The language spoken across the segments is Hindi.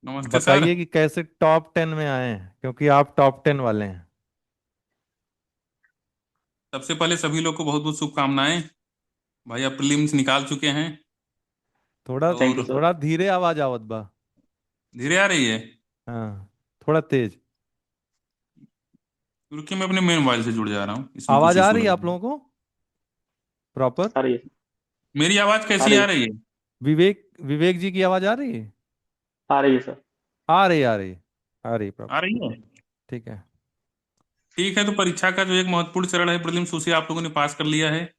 नमस्ते सर। बताइए कि कैसे टॉप 10 में आए हैं, क्योंकि आप टॉप 10 वाले हैं। सबसे पहले सभी लोग को बहुत बहुत शुभकामनाएं। भाई आप प्रीलिम्स निकाल चुके हैं। थोड़ा थैंक यू और सर। थोड़ा धीरे आवाज आवत बा। धीरे आ रही है। हाँ, थोड़ा तेज। रुकिए, मैं अपने मेन मोबाइल से जुड़ जा रहा हूँ, इसमें कुछ आवाज आ इशू रही है लग आप रहा है। लोगों को प्रॉपर? आ रही है। मेरी आवाज़ आ कैसी रही आ है। रही है? विवेक विवेक जी की आवाज आ रही है? आ रही है सर। आ रही आ रही आ रही आ प्रॉपर। रही है। ठीक है। ठीक है, तो परीक्षा का जो एक महत्वपूर्ण चरण है प्रीलिम्स, उसे आप लोगों ने पास कर लिया है।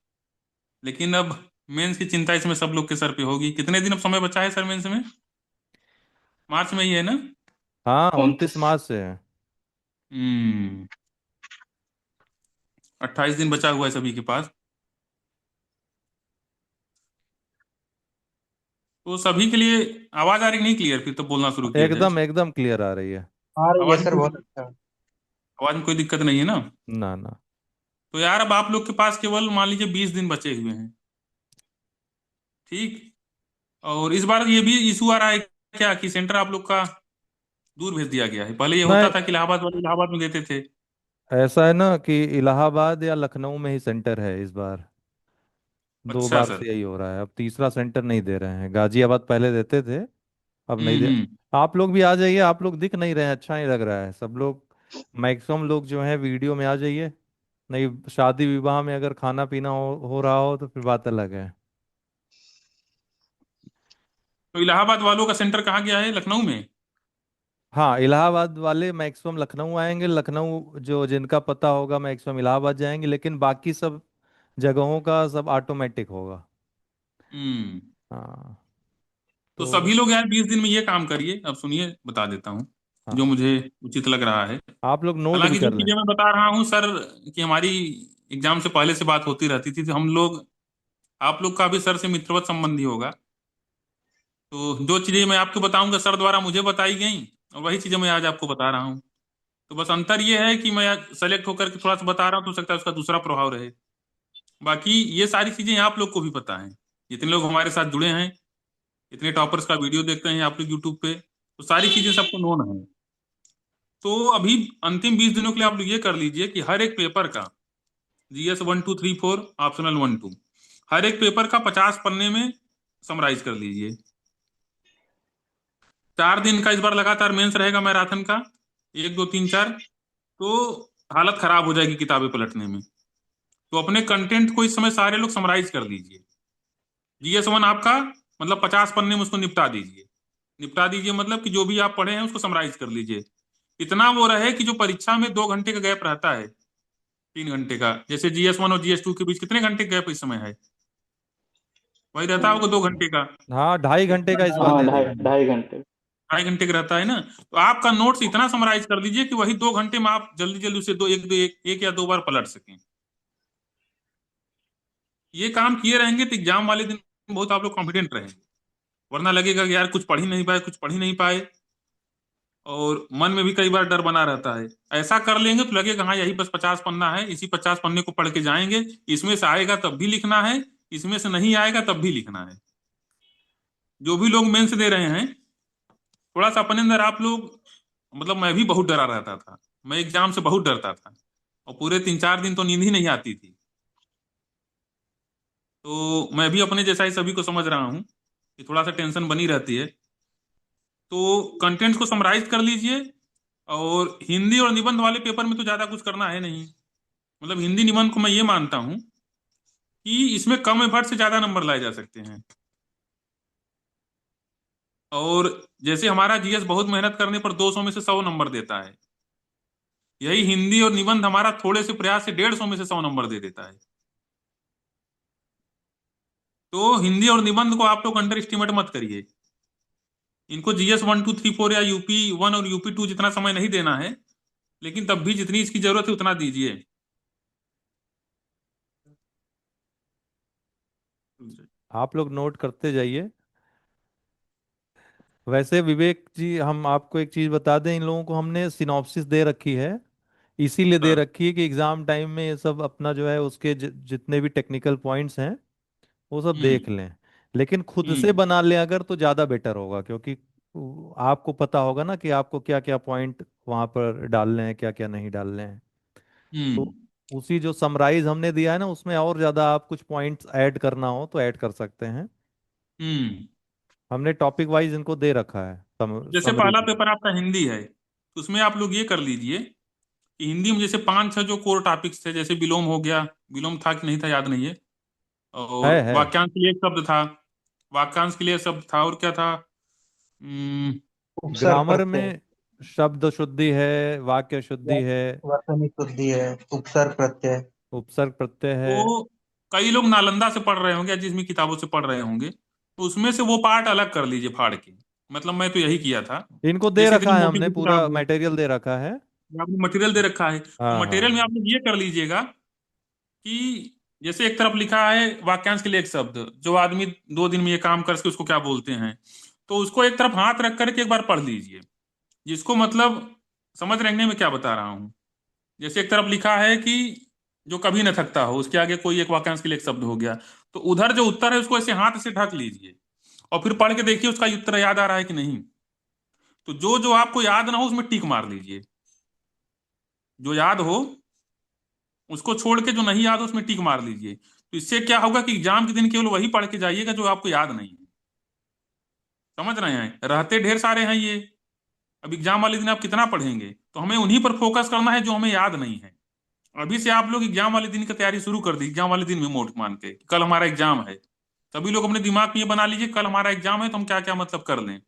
लेकिन अब मेंस की चिंता इसमें सब लोग के सर पे होगी। कितने दिन अब समय बचा है सर मेंस में? मार्च में ही है ना? हाँ, 29 29। मार्च से है। 28 दिन बचा हुआ है सभी के पास। तो सभी के लिए आवाज आ रही नहीं क्लियर? फिर तो बोलना शुरू किया जाए। एकदम एकदम क्लियर आ रही है। आ रही है आवाज में सर, कोई बहुत अच्छा। आवाज में कोई दिक्कत नहीं है ना? ना ना। तो यार अब आप लोग के पास केवल मान लीजिए 20 दिन बचे हुए हैं। ठीक। और इस बार ये भी इशू आ रहा है क्या कि सेंटर आप लोग का दूर भेज दिया गया है? पहले ये होता नहीं, था कि इलाहाबाद वाले इलाहाबाद में देते थे। ऐसा है ना कि इलाहाबाद या लखनऊ में ही सेंटर है इस बार। दो अच्छा बार सर। से यही हो रहा है, अब तीसरा सेंटर नहीं दे रहे हैं। गाजियाबाद पहले देते थे, अब नहीं दे। हम्म। आप लोग भी आ जाइए, आप लोग दिख नहीं रहे हैं, अच्छा नहीं लग रहा है सब लोग। मैक्सिमम लोग जो है वीडियो में आ जाइए। नहीं, शादी विवाह में अगर खाना पीना हो रहा हो तो फिर बात अलग है। तो इलाहाबाद वालों का सेंटर कहाँ गया है, लखनऊ में? हाँ, इलाहाबाद वाले मैक्सिमम लखनऊ आएंगे, लखनऊ जो जिनका पता होगा मैक्सिमम इलाहाबाद जाएंगे, लेकिन बाकी सब जगहों का सब ऑटोमेटिक होगा। हम्म। हाँ। तो तो सभी लोग यार 20 दिन में ये काम करिए। अब सुनिए, बता देता हूँ हाँ, जो मुझे उचित लग रहा है। आप लोग नोट भी हालांकि जो कर लें। चीजें मैं बता रहा हूँ सर, कि हमारी एग्जाम से पहले से बात होती रहती थी, तो हम लोग, आप लोग का भी सर से मित्रवत संबंधी होगा। तो जो चीजें मैं आपको बताऊंगा सर द्वारा मुझे बताई गई, और वही चीजें मैं आज आपको बता रहा हूँ। तो बस अंतर ये है कि मैं सेलेक्ट होकर के थोड़ा सा बता रहा हूँ, तो हो सकता है उसका दूसरा प्रभाव रहे। बाकी ये सारी चीजें आप लोग को भी पता है। जितने लोग हमारे साथ जुड़े हैं, इतने टॉपर्स का वीडियो देखते हैं आप लोग यूट्यूब पे, तो सारी चीजें सबको नोन है। तो अभी अंतिम 20 दिनों के लिए आप लोग ये कर लीजिए कि हर एक पेपर का, GS 1 2 3 4 ऑप्शनल 1 2, हर एक पेपर का 50 पन्ने में समराइज कर लीजिए। 4 दिन का इस बार लगातार मेंस रहेगा मैराथन का, 1 2 3 4। तो हालत खराब हो जाएगी किताबें पलटने में। तो अपने कंटेंट को इस समय सारे लोग समराइज कर लीजिए। GS 1 आपका मतलब 50 पन्ने में उसको निपटा दीजिए। निपटा दीजिए मतलब कि जो भी आप पढ़े हैं उसको समराइज कर लीजिए। इतना वो रहे कि जो परीक्षा में 2 घंटे का गैप रहता है, 3 घंटे का, जैसे GS 1 और GS 2 के बीच कितने घंटे का गैप इस समय है? वही रहता होगा 2 घंटे का। हाँ, 2.5 घंटे इतना का इस बार हाँ, दे ढाई दिए। 2.5 घंटे। 2.5 घंटे का रहता है ना। तो आपका नोट्स इतना समराइज कर लीजिए कि वही 2 घंटे में आप जल्दी जल्दी उसे एक या 2 बार पलट सकें। ये काम किए रहेंगे तो एग्जाम वाले दिन बहुत आप लोग कॉन्फिडेंट रहेंगे। वरना लगेगा कि यार कुछ पढ़ ही नहीं पाए, कुछ पढ़ ही नहीं पाए। और मन में भी कई बार डर बना रहता है। ऐसा कर लेंगे तो लगेगा हाँ यही बस 50 पन्ना है, इसी 50 पन्ने को पढ़ के जाएंगे। इसमें से आएगा तब भी लिखना है, इसमें से नहीं आएगा तब भी लिखना है। जो भी लोग मेंस दे रहे हैं, थोड़ा सा अपने अंदर आप लोग, मतलब मैं भी बहुत डरा रहता था। मैं एग्जाम से बहुत डरता था, और पूरे 3 4 दिन तो नींद ही नहीं आती थी। तो मैं भी अपने जैसा ही सभी को समझ रहा हूँ कि थोड़ा सा टेंशन बनी रहती है। तो कंटेंट्स को समराइज कर लीजिए। और हिंदी और निबंध वाले पेपर में तो ज्यादा कुछ करना है नहीं। मतलब हिंदी निबंध को मैं ये मानता हूँ कि इसमें कम एफर्ट से ज्यादा नंबर लाए जा सकते हैं। और जैसे हमारा GS बहुत मेहनत करने पर 200 में से 100 नंबर देता है, यही हिंदी और निबंध हमारा थोड़े से प्रयास से 150 में से 100 नंबर दे देता है। तो हिंदी और निबंध को आप लोग अंडर एस्टिमेट मत करिए। इनको GS 1 2 3 4 या UP 1 और UP 2 जितना समय नहीं देना है, लेकिन तब भी जितनी इसकी जरूरत है उतना दीजिए। आप लोग नोट करते जाइए। वैसे विवेक जी, हम आपको एक चीज बता दें, इन लोगों को हमने सिनॉप्सिस दे रखी है। इसीलिए दे सर। रखी है कि एग्जाम टाइम में ये सब अपना जो है उसके जितने भी टेक्निकल पॉइंट्स हैं वो सब हम्म। देख लें। लेकिन खुद से हम्म। बना लें अगर तो ज़्यादा बेटर होगा, क्योंकि आपको पता होगा ना कि आपको क्या क्या पॉइंट वहां पर डालने हैं, क्या क्या नहीं डालने हैं। तो हम्म। उसी जो समराइज हमने दिया है ना, उसमें और ज्यादा आप कुछ पॉइंट्स ऐड करना हो तो ऐड कर सकते हैं। हम्म। हमने टॉपिक वाइज इनको दे रखा है जैसे समरी पहला में। पेपर आपका हिंदी है, तो उसमें आप लोग ये कर लीजिए कि हिंदी में जैसे पांच छह जो कोर टॉपिक्स थे, जैसे विलोम हो गया, विलोम था कि नहीं था याद नहीं है, और है। वाक्यांश के लिए एक शब्द था, वाक्यांश के लिए शब्द था, और क्या था? हम्म। उपसर्ग ग्रामर प्रत्यय, में शब्द शुद्धि है, वाक्य शुद्धि है, वचन शुद्धि है, उपसर्ग प्रत्यय। उपसर्ग प्रत्यय है। तो कई लोग नालंदा से पढ़ रहे होंगे या जिसमें किताबों से पढ़ रहे होंगे, तो उसमें से वो पार्ट अलग कर लीजिए फाड़ के। मतलब मैं तो यही किया था। इनको दे जैसे इतनी रखा है, मोटी हमने सी पूरा किताब है, मटेरियल दे रखा है। आपने मटेरियल दे रखा है, तो हाँ हाँ मटेरियल में हाँ। आप लोग ये कर लीजिएगा कि जैसे एक तरफ लिखा है वाक्यांश के लिए एक शब्द, जो आदमी 2 दिन में ये काम कर सके उसको क्या बोलते हैं, तो उसको एक तरफ हाथ रख करके एक बार पढ़ लीजिए, जिसको मतलब समझ रखने में क्या बता रहा हूँ। जैसे एक तरफ लिखा है कि जो कभी न थकता हो, उसके आगे कोई एक वाक्यांश के लिए एक शब्द हो गया, तो उधर जो उत्तर है उसको ऐसे हाथ से ढक लीजिए, और फिर पढ़ के देखिए उसका उत्तर याद आ रहा है कि नहीं। तो जो जो आपको याद ना हो उसमें टिक मार लीजिए, जो याद हो उसको छोड़ के जो नहीं याद हो उसमें टिक मार लीजिए। तो इससे क्या होगा कि एग्जाम के दिन केवल वही पढ़ के जाइएगा जो आपको याद नहीं है। समझ रहे हैं, रहते ढेर सारे हैं ये, अब एग्जाम वाले दिन आप कितना पढ़ेंगे, तो हमें उन्हीं पर फोकस करना है जो हमें याद नहीं है। अभी से आप लोग एग्जाम वाले दिन की तैयारी शुरू कर दी, एग्जाम वाले दिन में मोट मान के कि कल हमारा एग्जाम है। सभी लोग अपने दिमाग में ये बना लीजिए कल हमारा एग्जाम है तो हम क्या क्या मतलब कर लें।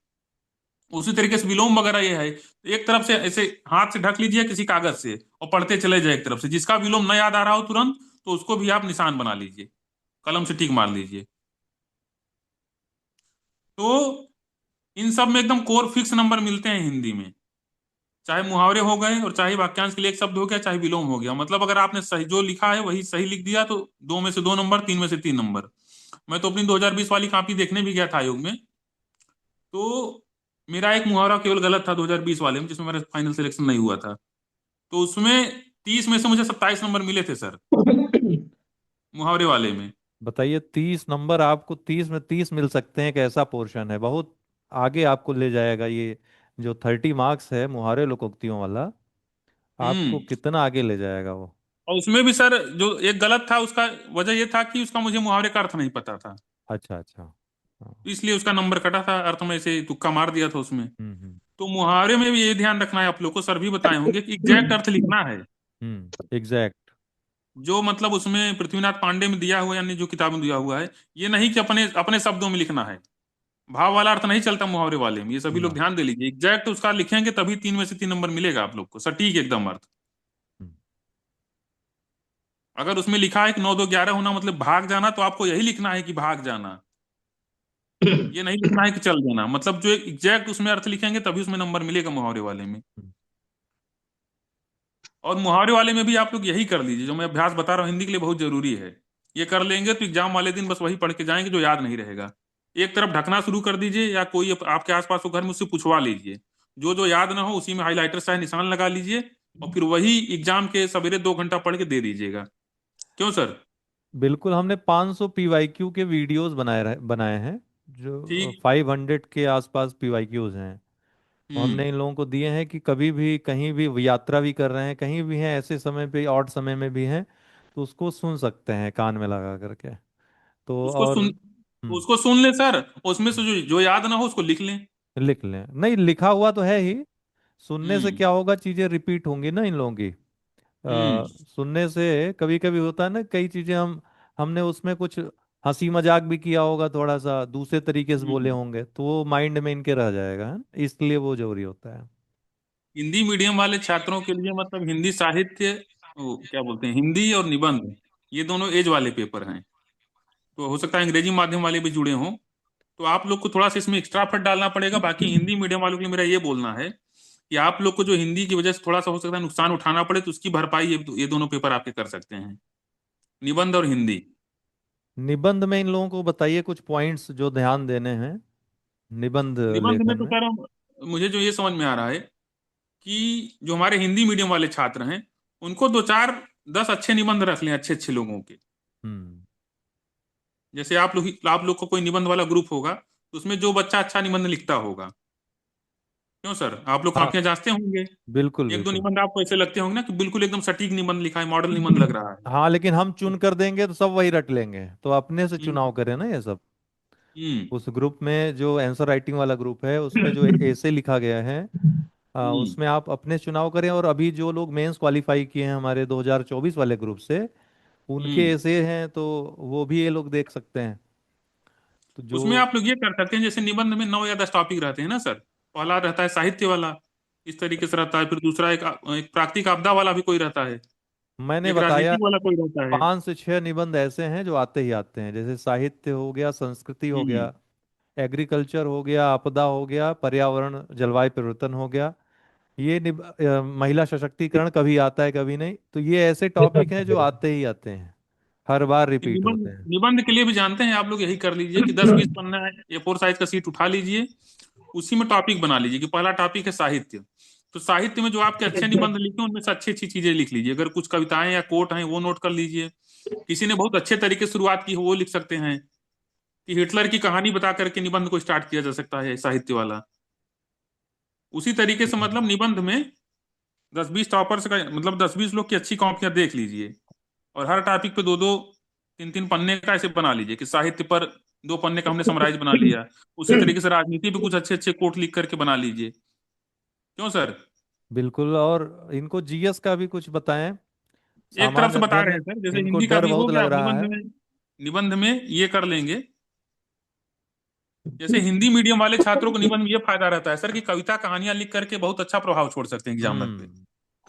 उसी तरीके से विलोम वगैरह ये है, एक तरफ से ऐसे हाथ से ढक लीजिए किसी कागज से और पढ़ते चले जाए एक तरफ से, जिसका विलोम न याद आ रहा हो तुरंत, तो उसको भी आप निशान बना लीजिए, कलम से टिक मार लीजिए। तो इन सब में एकदम कोर फिक्स नंबर मिलते हैं हिंदी में, चाहे मुहावरे हो गए और चाहे वाक्यांश के लिए एक शब्द हो गया, चाहे विलोम हो गया। मतलब अगर आपने सही जो लिखा है वही सही लिख दिया तो 2 में से 2 नंबर, 3 में से 3 नंबर। मैं तो अपनी 2020 वाली कॉपी देखने भी गया था आयोग में, तो मेरा एक मुहावरा केवल गलत था 2020 वाले में, जिसमें मेरा फाइनल सिलेक्शन नहीं हुआ था। तो उसमें 30 में से मुझे 27 नंबर मिले थे सर, मुहावरे वाले में। बताइए, 30 नंबर आपको 30 में 30 मिल सकते हैं? एक ऐसा पोर्शन है बहुत आगे आपको ले जाएगा ये। जो 30 मार्क्स है मुहावरे लोकोक्तियों वाला, आपको हम्म। कितना आगे ले जाएगा वो। और उसमें भी सर जो एक गलत था उसका वजह ये था कि उसका मुझे मुहावरे का अर्थ नहीं पता था, अच्छा अच्छा। हाँ। तो इसलिए उसका नंबर कटा था, अर्थ में से तुक्का मार दिया था उसमें। हम्म। तो मुहावरे में भी ये ध्यान रखना है आप लोग को, सर भी बताए होंगे कि एग्जैक्ट अर्थ लिखना है। एग्जैक्ट। जो मतलब उसमें पृथ्वीनाथ पांडे में दिया हुआ है, यानी जो किताब में दिया हुआ है, ये नहीं कि अपने अपने शब्दों में लिखना है। भाव वाला अर्थ नहीं चलता मुहावरे वाले में, ये सभी लोग ना। ध्यान दे लीजिए, एग्जैक्ट उसका लिखेंगे तभी 3 में से 3 नंबर मिलेगा आप लोग को, सटीक एकदम अर्थ। हम्म। अगर उसमें लिखा है कि 9 2 11 होना मतलब भाग जाना, तो आपको यही लिखना है कि भाग जाना, ये नहीं लिखना है कि चल जाना। मतलब जो एग्जैक्ट उसमें अर्थ लिखेंगे तभी उसमें नंबर मिलेगा मुहावरे वाले में। हम्म। और मुहावरे वाले में भी आप लोग यही कर लीजिए, जो मैं अभ्यास बता रहा हूँ हिंदी के लिए बहुत जरूरी है। ये कर लेंगे तो एग्जाम वाले दिन बस वही पढ़ के जाएंगे जो याद नहीं रहेगा। एक तरफ ढकना शुरू कर दीजिए, या कोई आपके आसपास हो घर में उससे पूछवा लीजिए, जो जो याद ना हो उसी में हाईलाइटर से निशान लगा लीजिए, और फिर वही एग्जाम के सवेरे 2 घंटा पढ़ के दे दीजिएगा। क्यों सर? बिल्कुल, हमने 500 पीवाईक्यू के वीडियोस बनाए हैं। जो ठीक। 500 के आसपास पीवाईक्यूज हैं, वो हम्म। हमने इन लोगों को दिए हैं कि कभी भी कहीं भी यात्रा भी कर रहे हैं, कहीं भी हैं, ऐसे समय पे ऑड समय में भी हैं, तो उसको सुन सकते हैं कान में लगा करके। तो उसको और सुन उसको सुन ले सर, उसमें से जो जो याद ना हो उसको लिख लें। लिख लें, नहीं लिखा हुआ तो है ही। सुनने से हम्म। क्या होगा, चीजें रिपीट होंगी ना इन लोगों की। हम्म। सुनने से कभी कभी होता है ना, कई चीजें हमने उसमें कुछ हंसी मजाक भी किया होगा, थोड़ा सा दूसरे तरीके से बोले हम्म। होंगे, तो वो माइंड में इनके रह जाएगा, है ना? इसलिए वो जरूरी होता है। हिंदी मीडियम वाले छात्रों के लिए मतलब हिंदी साहित्य, वो क्या बोलते हैं, हिंदी और निबंध, ये दोनों एज वाले पेपर हैं। तो हो सकता है अंग्रेजी माध्यम वाले भी जुड़े हों, तो आप लोग को थोड़ा सा इसमें एक्स्ट्रा एफर्ट डालना पड़ेगा। बाकी हिंदी मीडियम वालों के लिए मेरा ये बोलना है कि आप लोग को जो हिंदी की वजह से थोड़ा सा हो सकता है नुकसान उठाना पड़े, तो उसकी भरपाई ये दोनों पेपर आपके कर सकते हैं, निबंध और हिंदी। निबंध में इन लोगों को बताइए कुछ पॉइंट्स जो ध्यान देने हैं निबंध निबंध में लेखन तो में। सर मुझे जो ये समझ में आ रहा है कि जो हमारे हिंदी मीडियम वाले छात्र हैं, उनको 2 4 10 अच्छे निबंध रख लें, अच्छे अच्छे लोगों के। हम्म। जैसे आप लोग को कोई निबंध वाला ग्रुप होगा, तो उसमें जो बच्चा अच्छा निबंध लिखता होगा, क्यों सर, आप लोग हाँ काफियां जांचते होंगे। बिल्कुल एक दो बिल्कुल। निबंध आपको ऐसे लगते होंगे ना कि बिल्कुल एकदम सटीक निबंध लिखा है, मॉडल निबंध लग रहा है। हाँ लेकिन हम चुन कर देंगे तो सब वही रट लेंगे, तो अपने से हम्म। चुनाव करें ना ये सब। हम्म। उस ग्रुप में जो आंसर राइटिंग वाला ग्रुप है उसमें जो ऐसे लिखा गया है, हम्म। उसमें आप अपने चुनाव करें। और अभी जो लोग मेंस क्वालिफाई किए हैं हमारे 2024 वाले ग्रुप से, उनके हम्म। ऐसे हैं तो वो भी ये लोग देख सकते हैं। तो जो उसमें आप लोग ये कर सकते हैं, जैसे निबंध में 9 या 10 टॉपिक रहते हैं ना सर। पहला रहता है साहित्य वाला, इस तरीके से रहता है। फिर दूसरा एक प्राकृतिक आपदा वाला भी कोई रहता है। मैंने एक बताया, राजनीतिक वाला कोई रहता है। 5 से 6 निबंध ऐसे हैं जो आते ही आते हैं, जैसे साहित्य हो गया, संस्कृति हो हम्म। गया, एग्रीकल्चर हो गया, आपदा हो गया, पर्यावरण जलवायु परिवर्तन हो गया। ये महिला सशक्तिकरण कभी आता है कभी नहीं, तो ये ऐसे टॉपिक हैं जो आते ही आते हैं, हर बार ये रिपीट निबंध होते हैं। निबंध के लिए भी जानते हैं आप लोग, यही कर लीजिए कि 10-20 पन्ना है, A4 साइज का सीट उठा लीजिए। उसी में टॉपिक बना लीजिए कि पहला टॉपिक है साहित्य। तो साहित्य में जो आपके अच्छे निबंध लिखे हैं, उनमें से अच्छी अच्छी चीजें लिख लीजिए। अगर कुछ कविताएं या कोट हैं वो नोट कर लीजिए। किसी ने बहुत अच्छे तरीके से शुरुआत की हो वो लिख सकते हैं, कि हिटलर की कहानी बता करके निबंध को स्टार्ट किया जा सकता है साहित्य वाला। उसी तरीके से मतलब निबंध में 10-20 टॉपर्स का मतलब 10-20 लोग की अच्छी कॉपियां देख लीजिए। और हर टॉपिक पे 2-2 3-3 पन्ने का ऐसे बना लीजिए कि साहित्य पर 2 पन्ने का हमने समराइज बना लिया। उसी तरीके से राजनीति पे कुछ अच्छे अच्छे कोट लिख करके बना लीजिए। क्यों सर। बिल्कुल। और इनको जीएस का भी कुछ बताएं, एक तरफ सामान्य से बता अध्ययन रहे में। हैं सर, जैसे इनको हिंदी का डर भी हो बहुत गया, लग अब रहा निबंध है। में निबंध में ये कर लेंगे। जैसे हिंदी मीडियम वाले छात्रों को निबंध में ये फायदा रहता है सर कि कविता कहानियां लिख करके बहुत अच्छा प्रभाव छोड़ सकते हैं एग्जामिनर पे। हम्म।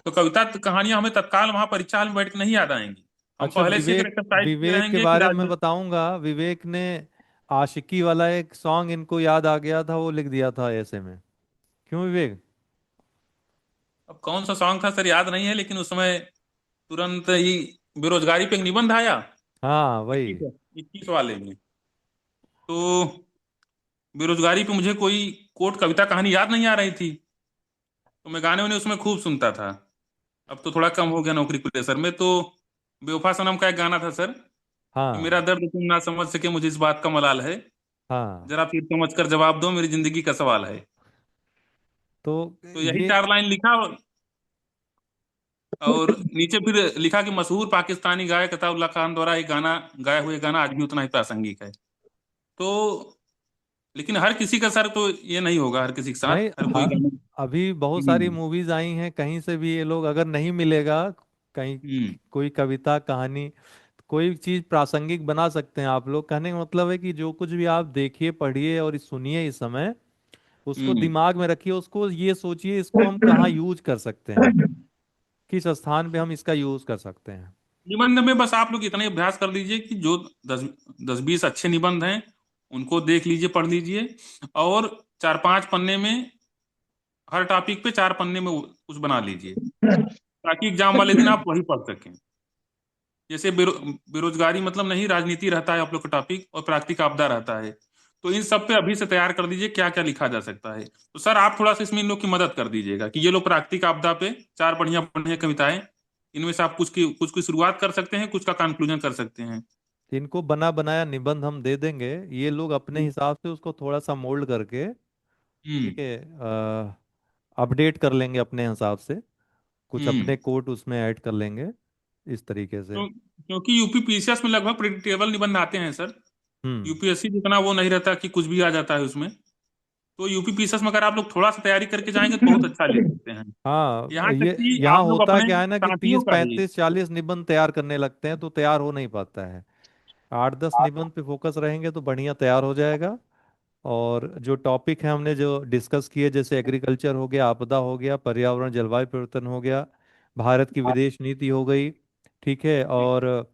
तो कविता कहानियां हमें तत्काल वहां परीक्षा हॉल में बैठ के नहीं याद आएंगी। हम अच्छा, पहले से एक विवेक, एक्सरसाइज किए विवेक के रहेंगे कि बारे में मैं राजनीति। बताऊंगा। विवेक ने आशिकी वाला एक सॉन्ग इनको याद आ गया था, वो लिख दिया था ऐसे में। क्यों विवेक? अब कौन सा सॉन्ग था सर याद नहीं है, लेकिन उसमें तुरंत ही बेरोजगारी पे एक निबंध आया। हाँ वही। 21 वाले में। तो बेरोजगारी पे मुझे कोई कोट कविता कहानी याद नहीं आ रही थी। तो मैं गाने वाने उसमें खूब सुनता था। अब तो थोड़ा कम हो गया नौकरी प्रेशर में। तो बेवफा सनम का एक गाना था सर, कि मेरा हाँ दर्द तुम ना समझ सके मुझे इस बात का मलाल है, हाँ। जरा फिर समझ कर जवाब दो मेरी जिंदगी का सवाल है। तो तो यही ये 4 लाइन लिखा। और नीचे फिर लिखा कि मशहूर पाकिस्तानी गायक अताउल्लाह खान द्वारा एक गाना गाया हुआ गाना आज भी उतना ही प्रासंगिक है। तो लेकिन हर किसी का सर तो ये नहीं होगा, हर किसी के साथ नहीं, हर कोई गाना। अभी बहुत सारी हम्म। मूवीज आई हैं, कहीं से भी ये लोग अगर नहीं मिलेगा, कहीं हम्म। कोई कविता कहानी, कोई चीज प्रासंगिक बना सकते हैं आप लोग। कहने का मतलब है कि जो कुछ भी आप देखिए पढ़िए और सुनिए इस समय, उसको हम्म। दिमाग में रखिए, उसको ये सोचिए इसको हम कहाँ यूज कर सकते हैं, किस स्थान पे हम इसका यूज कर सकते हैं। निबंध में बस आप लोग इतना ही अभ्यास कर लीजिए कि जो 10-20 अच्छे निबंध हैं उनको देख लीजिए, पढ़ लीजिए। और 4-5 पन्ने में, हर टॉपिक पे 4 पन्ने में कुछ बना लीजिए, ताकि एग्जाम वाले दिन आप वही पढ़ सकें। जैसे बेरोजगारी मतलब नहीं, राजनीति रहता है आप लोग का टॉपिक, और प्राकृतिक आपदा रहता है। तो इन सब पे अभी से तैयार कर दीजिए क्या क्या लिखा जा सकता है। तो सर आप थोड़ा सा इसमें इन लोग की मदद कर दीजिएगा कि ये लोग प्राकृतिक आपदा पे 4 बढ़िया बढ़िया कविताएं, इनमें से आप कुछ की शुरुआत कर सकते हैं, कुछ का कंक्लूजन कर सकते हैं। इनको बना बनाया निबंध हम दे देंगे, ये लोग अपने हिसाब से उसको थोड़ा सा मोल्ड करके, हम्म। ठीक है, अपडेट कर लेंगे अपने हिसाब से, कुछ हम्म। अपने कोट उसमें ऐड कर लेंगे इस तरीके से। क्योंकि यूपी पीसीएस में लगभग प्रिडिक्टेबल निबंध आते हैं सर। हम्म। यूपीएससी जितना वो नहीं रहता कि कुछ भी आ जाता है उसमें। तो यूपी पीसीएस में अगर आप लोग थोड़ा सा तैयारी करके जाएंगे तो बहुत अच्छा लिख सकते हैं। हाँ, यहाँ तक ये कि यहाँ आप लोग होता अपने क्या है ना कि साथियों 30 का भी। 35 40 निबंध तैयार करने लगते हैं तो तैयार हो नहीं पाता है। 8 10 निबंध पे फोकस रहेंगे तो बढ़िया तैयार हो जाएगा। और जो टॉपिक है हमने जो डिस्कस किए, जैसे एग्रीकल्चर हो गया, आपदा हो गया, पर्यावरण जलवायु परिवर्तन हो गया, भारत की विदेश नीति हो गई, ठीक है, और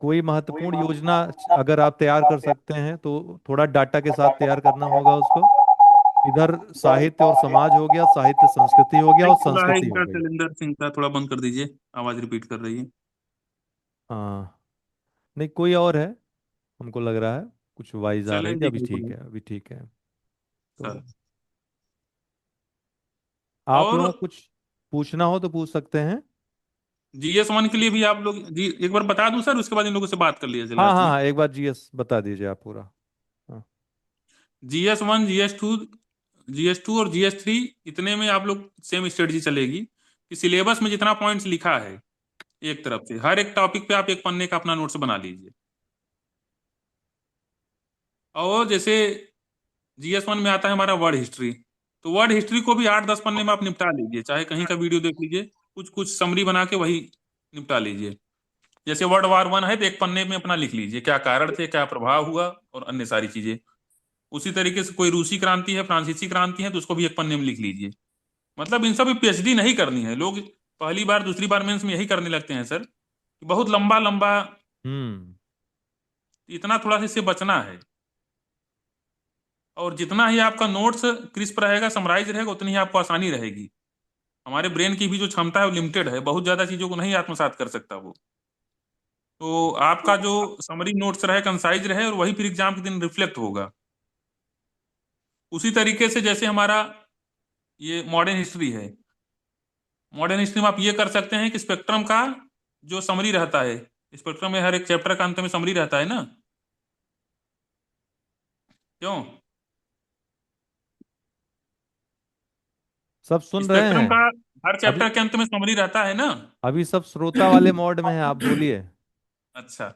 कोई महत्वपूर्ण योजना अगर आप तैयार कर सकते हैं तो थोड़ा डाटा के साथ तैयार करना होगा उसको। इधर साहित्य और समाज हो गया, साहित्य संस्कृति हो गया, एक और खुला है संस्कृति हो इनका गई। सिलेंडर सिंह का, थोड़ा बंद कर दीजिए, आवाज रिपीट कर रही है। हाँ, नहीं कोई और है, हमको लग रहा है कुछ वाइज आ चलें रही थी। जी, अभी बिल्कुल ठीक है। है, अभी ठीक है। तो सर। आप और लोगों को कुछ पूछना हो तो पूछ सकते हैं। GS1 के लिए भी आप लोग जी एक बार बता दूं सर, उसके बाद इन लोगों से बात कर लिया जाए हाँ लास्ट हाँ में। हाँ, एक बार जीएस बता दीजिए आप पूरा। हाँ। GS1, GS2, GS2 और GS3 इतने में आप लोग सेम स्ट्रेटजी चलेगी कि सिलेबस में जितना पॉइंट्स लिखा है एक तरफ से, हर एक टॉपिक पे आप एक पन्ने का अपना नोट्स बना लीजिए। और जैसे GS1 में आता है हमारा वर्ड हिस्ट्री, तो वर्ड हिस्ट्री को भी 8-10 पन्ने में आप निपटा लीजिए, चाहे कहीं का वीडियो देख लीजिए, कुछ कुछ समरी बना के वही निपटा लीजिए। जैसे वर्ल्ड वॉर 1 है तो एक पन्ने में अपना लिख लीजिए क्या कारण थे, क्या प्रभाव हुआ, और अन्य सारी चीजें। उसी तरीके से कोई रूसी क्रांति है, फ्रांसीसी क्रांति है, तो उसको भी एक पन्ने में लिख लीजिए। मतलब इन सब में PhD नहीं करनी है। लोग पहली बार दूसरी बार मेंस में यही करने लगते हैं सर, कि बहुत लंबा लंबा, हम्म। इतना थोड़ा सा इससे बचना है। और जितना ही आपका नोट्स क्रिस्प रहेगा, समराइज रहेगा, उतनी ही आपको आसानी रहेगी। हमारे ब्रेन की भी जो क्षमता है वो लिमिटेड है, बहुत ज्यादा चीजों को नहीं आत्मसात कर सकता वो। तो आपका जो समरी नोट्स रहे, कंसाइज रहे, और वही फिर एग्जाम के दिन रिफ्लेक्ट होगा। उसी तरीके से जैसे हमारा ये मॉडर्न हिस्ट्री है, मॉडर्न हिस्ट्री में आप ये कर सकते हैं कि स्पेक्ट्रम का जो समरी रहता है, स्पेक्ट्रम में हर एक चैप्टर का अंत में समरी रहता है ना, क्यों? सब सुन रहे स्पेक्ट्रम हैं। का हर अभी चैप्टर के अंत में समरी रहता है ना। अभी सब श्रोता वाले मोड में है, आप बोलिए। अच्छा,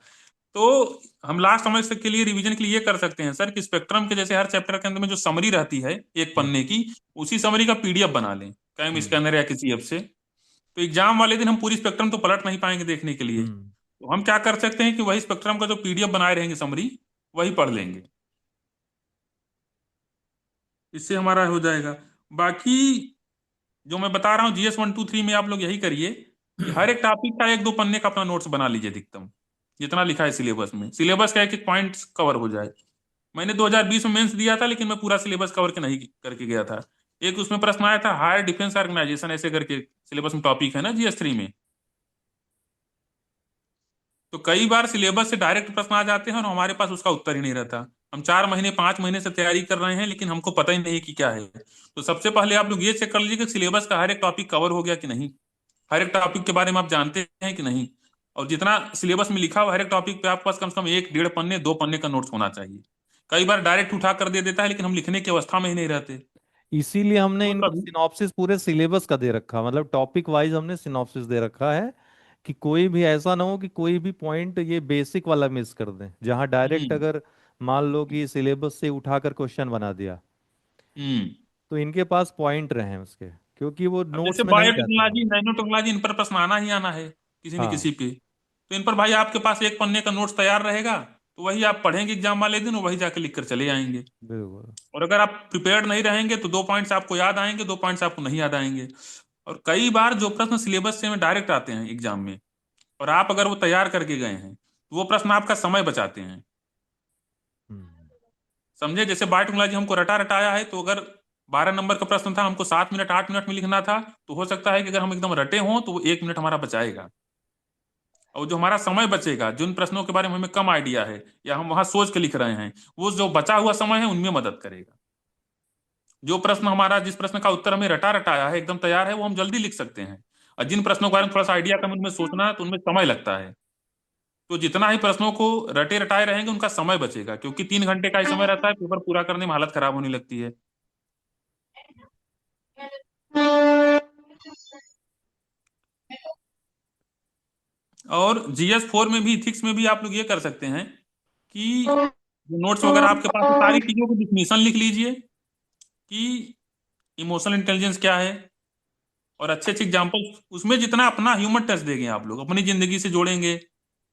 तो हम लास्ट समझ के लिए, रिवीजन के लिए ये कर सकते हैं सर कि स्पेक्ट्रम के जैसे हर चैप्टर के अंदर में जो समरी रहती है एक हम्म। पन्ने की, उसी समरी का PDF बना लें कैम हम्म। स्कैनर या किसी ऐप से। तो एग्जाम वाले दिन हम पूरी स्पेक्ट्रम तो पलट नहीं पाएंगे देखने के लिए, हम्म। तो हम क्या कर सकते हैं कि वही स्पेक्ट्रम का जो PDF बनाए रहेंगे समरी, वही पढ़ लेंगे। इससे हमारा हो जाएगा। बाकी जो मैं बता रहा हूँ GS1 2 3 में आप लोग यही करिए कि हर एक टॉपिक का 1-2 पन्ने का अपना नोट्स बना लीजिए अधिकतम, जितना लिखा है सिलेबस में। सिलेबस का एक एक पॉइंट कवर हो जाए। मैंने 2020 में मेंस दिया था, लेकिन मैं पूरा सिलेबस कवर के नहीं करके गया था। एक उसमें प्रश्न आया था, हायर डिफेंस ऑर्गेनाइजेशन ऐसे करके सिलेबस में टॉपिक है ना GS3 में। तो कई बार सिलेबस से डायरेक्ट प्रश्न आ जाते हैं और हमारे पास उसका उत्तर ही नहीं रहता। हम 4 महीने 5 महीने से तैयारी कर रहे हैं, लेकिन हमको पता ही नहीं कि क्या है। तो सबसे पहले आप लोग ये चेक कर लीजिए कि सिलेबस का हर एक टॉपिक कवर हो गया कि नहीं, हर एक टॉपिक के बारे में आप जानते हैं कि नहीं। और जितना सिलेबस में लिखा हुआ हर एक टॉपिक पे आपके पास कम से कम 1-1.5 पन्ने 2 पन्ने का नोट्स होना चाहिए। कई बार डायरेक्ट उठा कर दे देता है, लेकिन हम लिखने की अवस्था में ही नहीं रहते। इसीलिए हमने तो इनको कभी सिनॉप्सिस पूरे सिलेबस का दे रखा, मतलब टॉपिक वाइज हमने सिनॉप्सिस दे रखा है, कि कोई भी ऐसा ना हो कि कोई भी पॉइंट ये बेसिक वाला मिस कर दें, जहां डायरेक्ट हम्म अगर मान लो कि सिलेबस से उठाकर क्वेश्चन बना दिया, हम्म तो इनके पास पॉइंट रहे उसके, क्योंकि वो अब जैसे नोट्स में नहीं रहते बायोटेक्नोलॉजी, हैं। नैनो टेक्नोलॉजी, इन पर प्रश्न आना ही आना है किसी न हाँ, किसी पे। तो इन पर भाई आपके पास 1 पन्ने का नोट्स तैयार रहेगा, तो वही आप पढ़ेंगे एग्जाम वाले दिन, और वही जाके लिख कर चले आएंगे। बिल्कुल। और अगर आप प्रिपेयर्ड नहीं रहेंगे तो 2 पॉइंट्स आपको याद आएंगे, 2 पॉइंट्स आपको नहीं याद आएंगे। और कई बार जो प्रश्न सिलेबस से में डायरेक्ट आते हैं एग्जाम में, और आप अगर वो तैयार करके गए हैं, तो वो प्रश्न आपका समय बचाते हैं। हम्म। समझे? जैसे बायोटेक्नोलॉजी हमको रटा रटाया है, तो अगर 12 नंबर का प्रश्न था, हमको 7 मिनट 8 मिनट में लिखना था, तो हो सकता है कि अगर हम एकदम रटे हों तो वो 1 मिनट हमारा बचाएगा। और जो हमारा समय बचेगा, जिन प्रश्नों के बारे में हमें कम आइडिया है या हम वहां सोच के लिख रहे हैं, वो जो बचा हुआ समय है उनमें मदद करेगा। जो प्रश्न हमारा, जिस प्रश्न का उत्तर हमें रटा रटाया है, एकदम तैयार है, वो हम जल्दी लिख सकते हैं। और जिन प्रश्नों के बारे में थोड़ा सा आइडिया कम, उनमें सोचना है तो उनमें समय लगता है। तो जितना ही प्रश्नों को रटे रटाए रहेंगे, उनका समय बचेगा, क्योंकि 3 घंटे का ही समय रहता है, पेपर पूरा करने में हालत खराब होने लगती है। और GS4 में भी, इथिक्स में भी आप लोग ये कर सकते हैं कि जो नोट्स वगैरह आपके पास है, सारी चीजों की डिफिनीशन लिख लीजिए कि इमोशनल इंटेलिजेंस क्या है, और अच्छे अच्छे एग्जाम्पल उसमें जितना अपना ह्यूमन टच देंगे, आप लोग अपनी जिंदगी से जोड़ेंगे,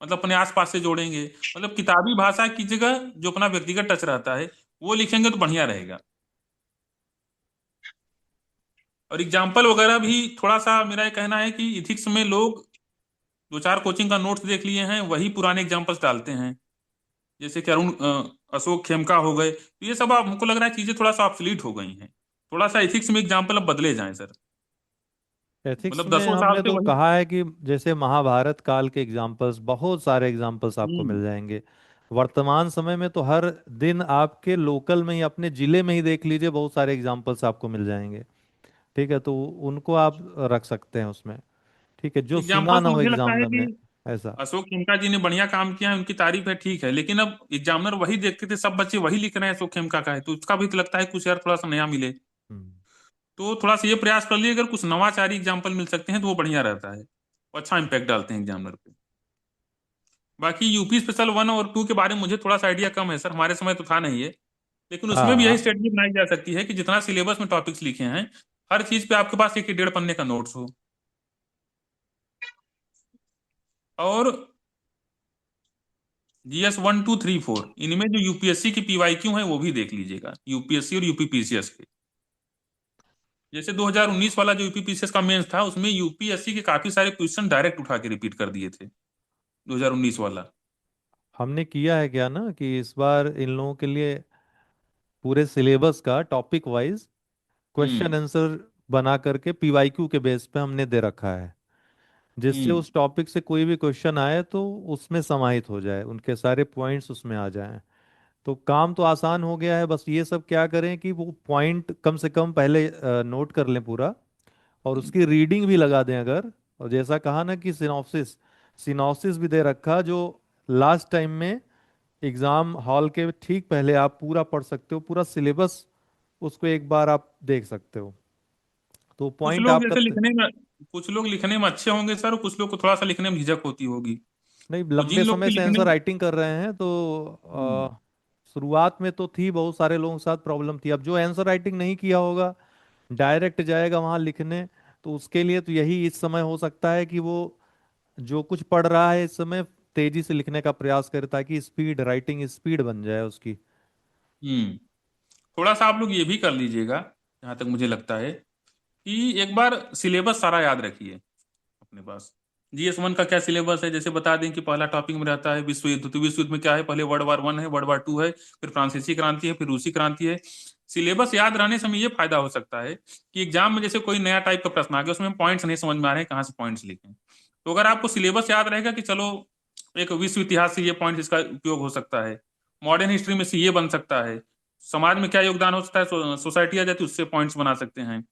मतलब अपने आसपास से जोड़ेंगे। मतलब किताबी भाषा की जगह जो अपना व्यक्तिगत टच रहता है वो लिखेंगे तो बढ़िया रहेगा। और एग्जाम्पल वगैरह भी थोड़ा सा, मेरा ये कहना है कि इथिक्स में लोग 2-4 कोचिंग का नोट्स देख लिए हैं, वही पुराने एग्जाम्पल्स डालते हैं। जैसे कि अशोक खेमका हो गए, तो ये सब अब हमको लग रहा है चीजें थोड़ा सा ऑब्सलीट हो गई हैं। थोड़ा सा इथिक्स में एग्जाम्पल अब बदले जाएं सर। एथिक्स मतलब में 10 साल हमने से तो वही। कहा है कि जैसे महाभारत काल के एग्जाम्पल्स, बहुत सारे एग्जाम्पल्स आपको हम्म मिल जाएंगे। वर्तमान समय में तो हर दिन आपके लोकल में ही, अपने जिले में ही देख लीजिए, बहुत सारे एग्जाम्पल्स आपको मिल जाएंगे। ठीक है, तो उनको आप रख सकते हैं उसमें। ठीक है, जो सुना एग्जाम्पल ना तो हो मुझे लगता है एग्जामिनर कि ने, ऐसा। अशोक खेमका जी ने बढ़िया काम किया है, उनकी तारीफ है, ठीक है, लेकिन अब एग्जामिनर वही देखते थे, सब बच्चे वही लिख रहे हैं अशोक खेमका का है, तो उसका भी तो लगता है कुछ यार थोड़ा सा नया मिले। तो थोड़ा सा ये प्रयास कर लिए, अगर कुछ नवाचारी एग्जाम्पल मिल सकते हैं तो वो बढ़िया रहता है, वो अच्छा इम्पैक्ट डालते हैं एग्जामिनर पे। बाकी यूपी स्पेशल 1 और 2 के बारे में मुझे थोड़ा सा आइडिया कम है सर, हमारे समय तो था नहीं है। लेकिन उसमें भी यही हाँ, स्ट्रेटजी बनाई जा सकती है कि जितना सिलेबस में टॉपिक्स लिखे हैं, हर चीज पे आपके पास 1 1.5 पन्ने का नोट्स हो। और GS 1 2 3 4 इनमें जो यूपीएससी की पीवाईक्यू है वो भी देख लीजिएगा, यूपीएससी और यूपीपीसीएस के। जैसे 2019 वाला जो यूपीपीसीएस का मेंस था, उसमें यूपीएससी के काफी सारे क्वेश्चन डायरेक्ट उठा के रिपीट कर दिए थे, 2019 वाला। हमने किया है क्या ना कि इस बार इन लोगों के लिए पूरे सिलेबस का टॉपिक वाइज क्वेश्चन हम्म। आंसर बना करके पीवाईक्यू के बेस पे हमने दे रखा है, जिससे हम्म। उस टॉपिक से कोई भी क्वेश्चन आए तो उसमें समाहित हो जाए, उनके सारे पॉइंट्स उसमें आ जाएं। तो काम तो आसान हो गया है, बस ये सब क्या करें कि वो पॉइंट कम से कम पहले नोट कर लें पूरा, और हम्म। उसकी रीडिंग भी लगा दें अगर। और जैसा कहा ना कि सिनॉप्सिस, सिनॉप्सिस भी दे रखा जो लास्ट टाइम में एग्जाम हॉल के ठीक पहले आप पूरा पढ़ सकते हो, पूरा सिलेबस उसको एक बार आप देख सकते हो, तो कुछ पॉइंट लोग आपका जैसे लिखने में कुछ लोग लिखने में अच्छे होंगे सर, और कुछ लोग को थोड़ा सा लिखने में झिझक होती होगी। नहीं, तो जिन लंबे लोग समय के से लिखने आंसर राइटिंग कर रहे हैं तो हम्म। शुरुआत में तो थी, बहुत सारे लोगों के साथ प्रॉब्लम थी। अब जो आंसर राइटिंग नहीं किया होगा, डायरेक्ट जाएगा वहां लिखने, तो उसके लिए तो यही इस समय हो सकता है कि वो जो कुछ पढ़ रहा है इस समय तेजी से लिखने का प्रयास करे, ताकि स्पीड, राइटिंग स्पीड बन जाए उसकी। हम्म। थोड़ा सा आप लोग ये भी कर लीजिएगा, जहां तक मुझे लगता है, कि एक बार सिलेबस सारा याद रखिए अपने पास। GS 1 का क्या सिलेबस है, जैसे बता दें कि पहला टॉपिक में रहता है विश्व युद्ध, तो विश्व युद्ध में क्या है, पहले वर्ल्ड वार 1 है, वर्ल्ड वार 2 है, फिर फ्रांसीसी क्रांति है, फिर रूसी क्रांति है। सिलेबस याद रहने से हमें ये फायदा हो सकता है कि एग्जाम में जैसे कोई नया टाइप का प्रश्न आ गया, उसमें पॉइंट्स नहीं समझ में आ रहे हैं कहाँ से पॉइंट्स लिखें, तो अगर आपको सिलेबस याद रहेगा कि चलो एक विश्व इतिहास से ये पॉइंट इसका उपयोग हो सकता है, मॉडर्न हिस्ट्री में से ये बन सकता है, समाज में क्या योगदान हो सकता है, सोसाइटी आ जाती है उससे पॉइंट्स बना सकते हैं।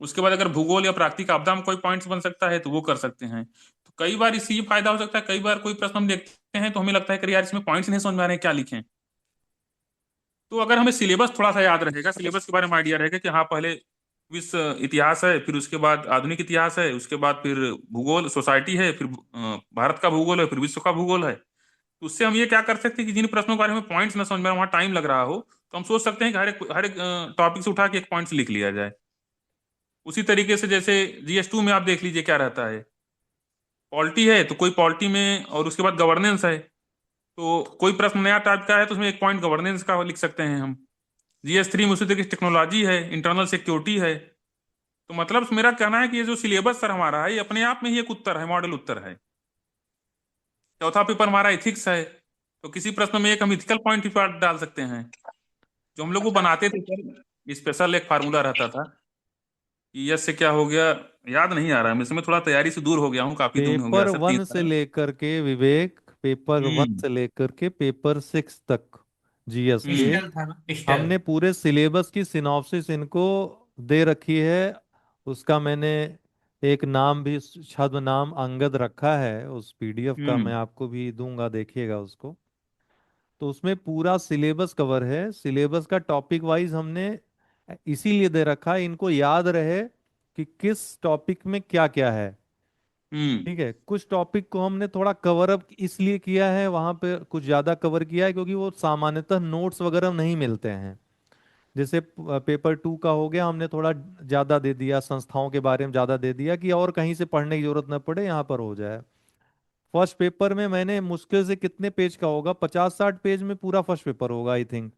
उसके बाद अगर भूगोल या प्राकृतिक आपदा में कोई पॉइंट्स बन सकता है तो वो कर सकते हैं। तो कई बार इससे ये फायदा हो सकता है, कई बार कोई प्रश्न हम देखते हैं तो हमें लगता है कि यार इसमें पॉइंट्स नहीं समझ में आ रहे हैं, क्या लिखें। तो अगर हमें सिलेबस थोड़ा सा याद रहेगा, सिलेबस के बारे में आइडिया रहेगा कि हाँ पहले विश्व इतिहास है, फिर उसके बाद आधुनिक इतिहास है, उसके बाद फिर भूगोल सोसाइटी है, फिर भारत का भूगोल है, फिर विश्व का भूगोल है, तो उससे हम ये क्या कर सकते हैं कि जिन प्रश्नों के बारे में पॉइंट्स ना समझ में वहां टाइम लग रहा हो, तो हम सोच सकते हैं कि हर एक टॉपिक से उठा के एक पॉइंट्स लिख लिया जाए। उसी तरीके से जैसे GS 2 में आप देख लीजिए क्या रहता है, पॉलिटी है तो कोई पॉलिटी में, और उसके बाद गवर्नेंस है, तो कोई प्रश्न नया टाइप का है तो उसमें एक पॉइंट गवर्नेंस का लिख सकते हैं हम। GS 3 में उसी तरीके से टेक्नोलॉजी है, इंटरनल सिक्योरिटी है। तो मतलब मेरा कहना है कि ये जो सिलेबस सर हमारा है, ये अपने आप में ही एक उत्तर है, मॉडल उत्तर है। चौथा पेपर हमारा इथिक्स है, तो किसी प्रश्न में एक हम इथिकल पॉइंट डाल सकते हैं। जो हम लोग को बनाते थे सर, स्पेशल एक फार्मूला रहता था कि यस से क्या हो गया, याद नहीं आ रहा है, मैं इसमें थोड़ा तैयारी से दूर हो गया हूँ, काफी दिन हो गया पेपर सर, तीन वन से साल लेकर के विवेक, पेपर वन हम्म। से लेकर के पेपर 6 तक जीएस के हम्म। स्टाइल था ना, स्टाइल। हमने पूरे सिलेबस की सिनॉप्सिस इनको दे रखी है। उसका मैंने एक नाम भी, छद्म नाम अंगद रखा है, उस पीडीएफ का मैं हम्म। आपको भी दूंगा, देखिएगा उसको। तो उसमें पूरा सिलेबस कवर है, सिलेबस का टॉपिक वाइज हमने इसीलिए दे रखा है, इनको याद रहे कि किस टॉपिक में क्या क्या है। हम्म। ठीक है, कुछ टॉपिक को हमने थोड़ा कवर अप इसलिए किया है, वहां पे कुछ ज्यादा कवर किया है क्योंकि वो सामान्यतः नोट्स वगैरह नहीं मिलते हैं। जैसे पेपर 2 का हो गया, हमने थोड़ा ज्यादा दे दिया, संस्थाओं के बारे में ज्यादा दे दिया कि और कहीं से पढ़ने की जरूरत न पड़े, यहाँ पर हो जाए। फर्स्ट पेपर में मैंने मुश्किल से कितने पेज का होगा, 50-60 पेज में पूरा फर्स्ट पेपर होगा आई थिंक।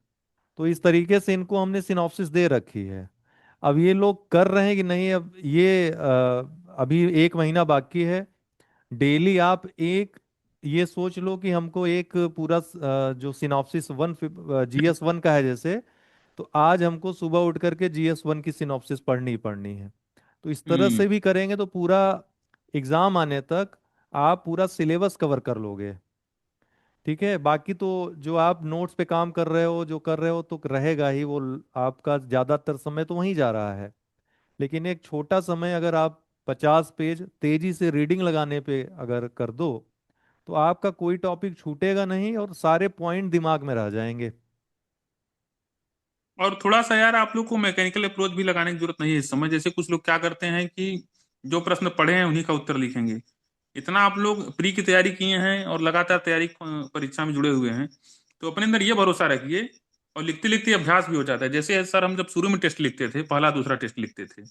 तो इस तरीके से इनको हमने सिनॉप्सिस दे रखी है। अब ये लोग कर रहे हैं कि नहीं, अब ये अभी 1 महीना बाकी है। डेली आप एक, ये सोच लो कि हमको एक पूरा जो सिनॉप्सिस वन, GS 1 का है जैसे, तो आज हमको सुबह उठ करके GS 1 की सिनॉप्सिस पढ़नी ही पढ़नी है। तो इस तरह से हम्म। भी करेंगे तो पूरा एग्जाम आने तक आप पूरा सिलेबस कवर कर लोगे। ठीक है, बाकी तो जो आप नोट्स पे काम कर रहे हो, जो कर रहे हो तो रहेगा ही वो, आपका ज्यादातर समय तो वहीं जा रहा है। लेकिन एक छोटा समय अगर आप 50 पेज तेजी से रीडिंग लगाने पे अगर कर दो, तो आपका कोई टॉपिक छूटेगा नहीं और सारे पॉइंट दिमाग में रह जाएंगे। और थोड़ा सा यार आप लोग को मैकेनिकल अप्रोच भी लगाने की जरूरत नहीं है इस समय। जैसे कुछ लोग क्या करते हैं कि जो प्रश्न पढ़े हैं उन्हीं का उत्तर लिखेंगे। इतना आप लोग प्री की तैयारी किए हैं और लगातार तैयारी परीक्षा में जुड़े हुए हैं, तो अपने अंदर ये भरोसा रखिए। और लिखते लिखते अभ्यास भी हो जाता है। जैसे सर हम जब शुरू में टेस्ट लिखते थे, पहला दूसरा टेस्ट लिखते थे,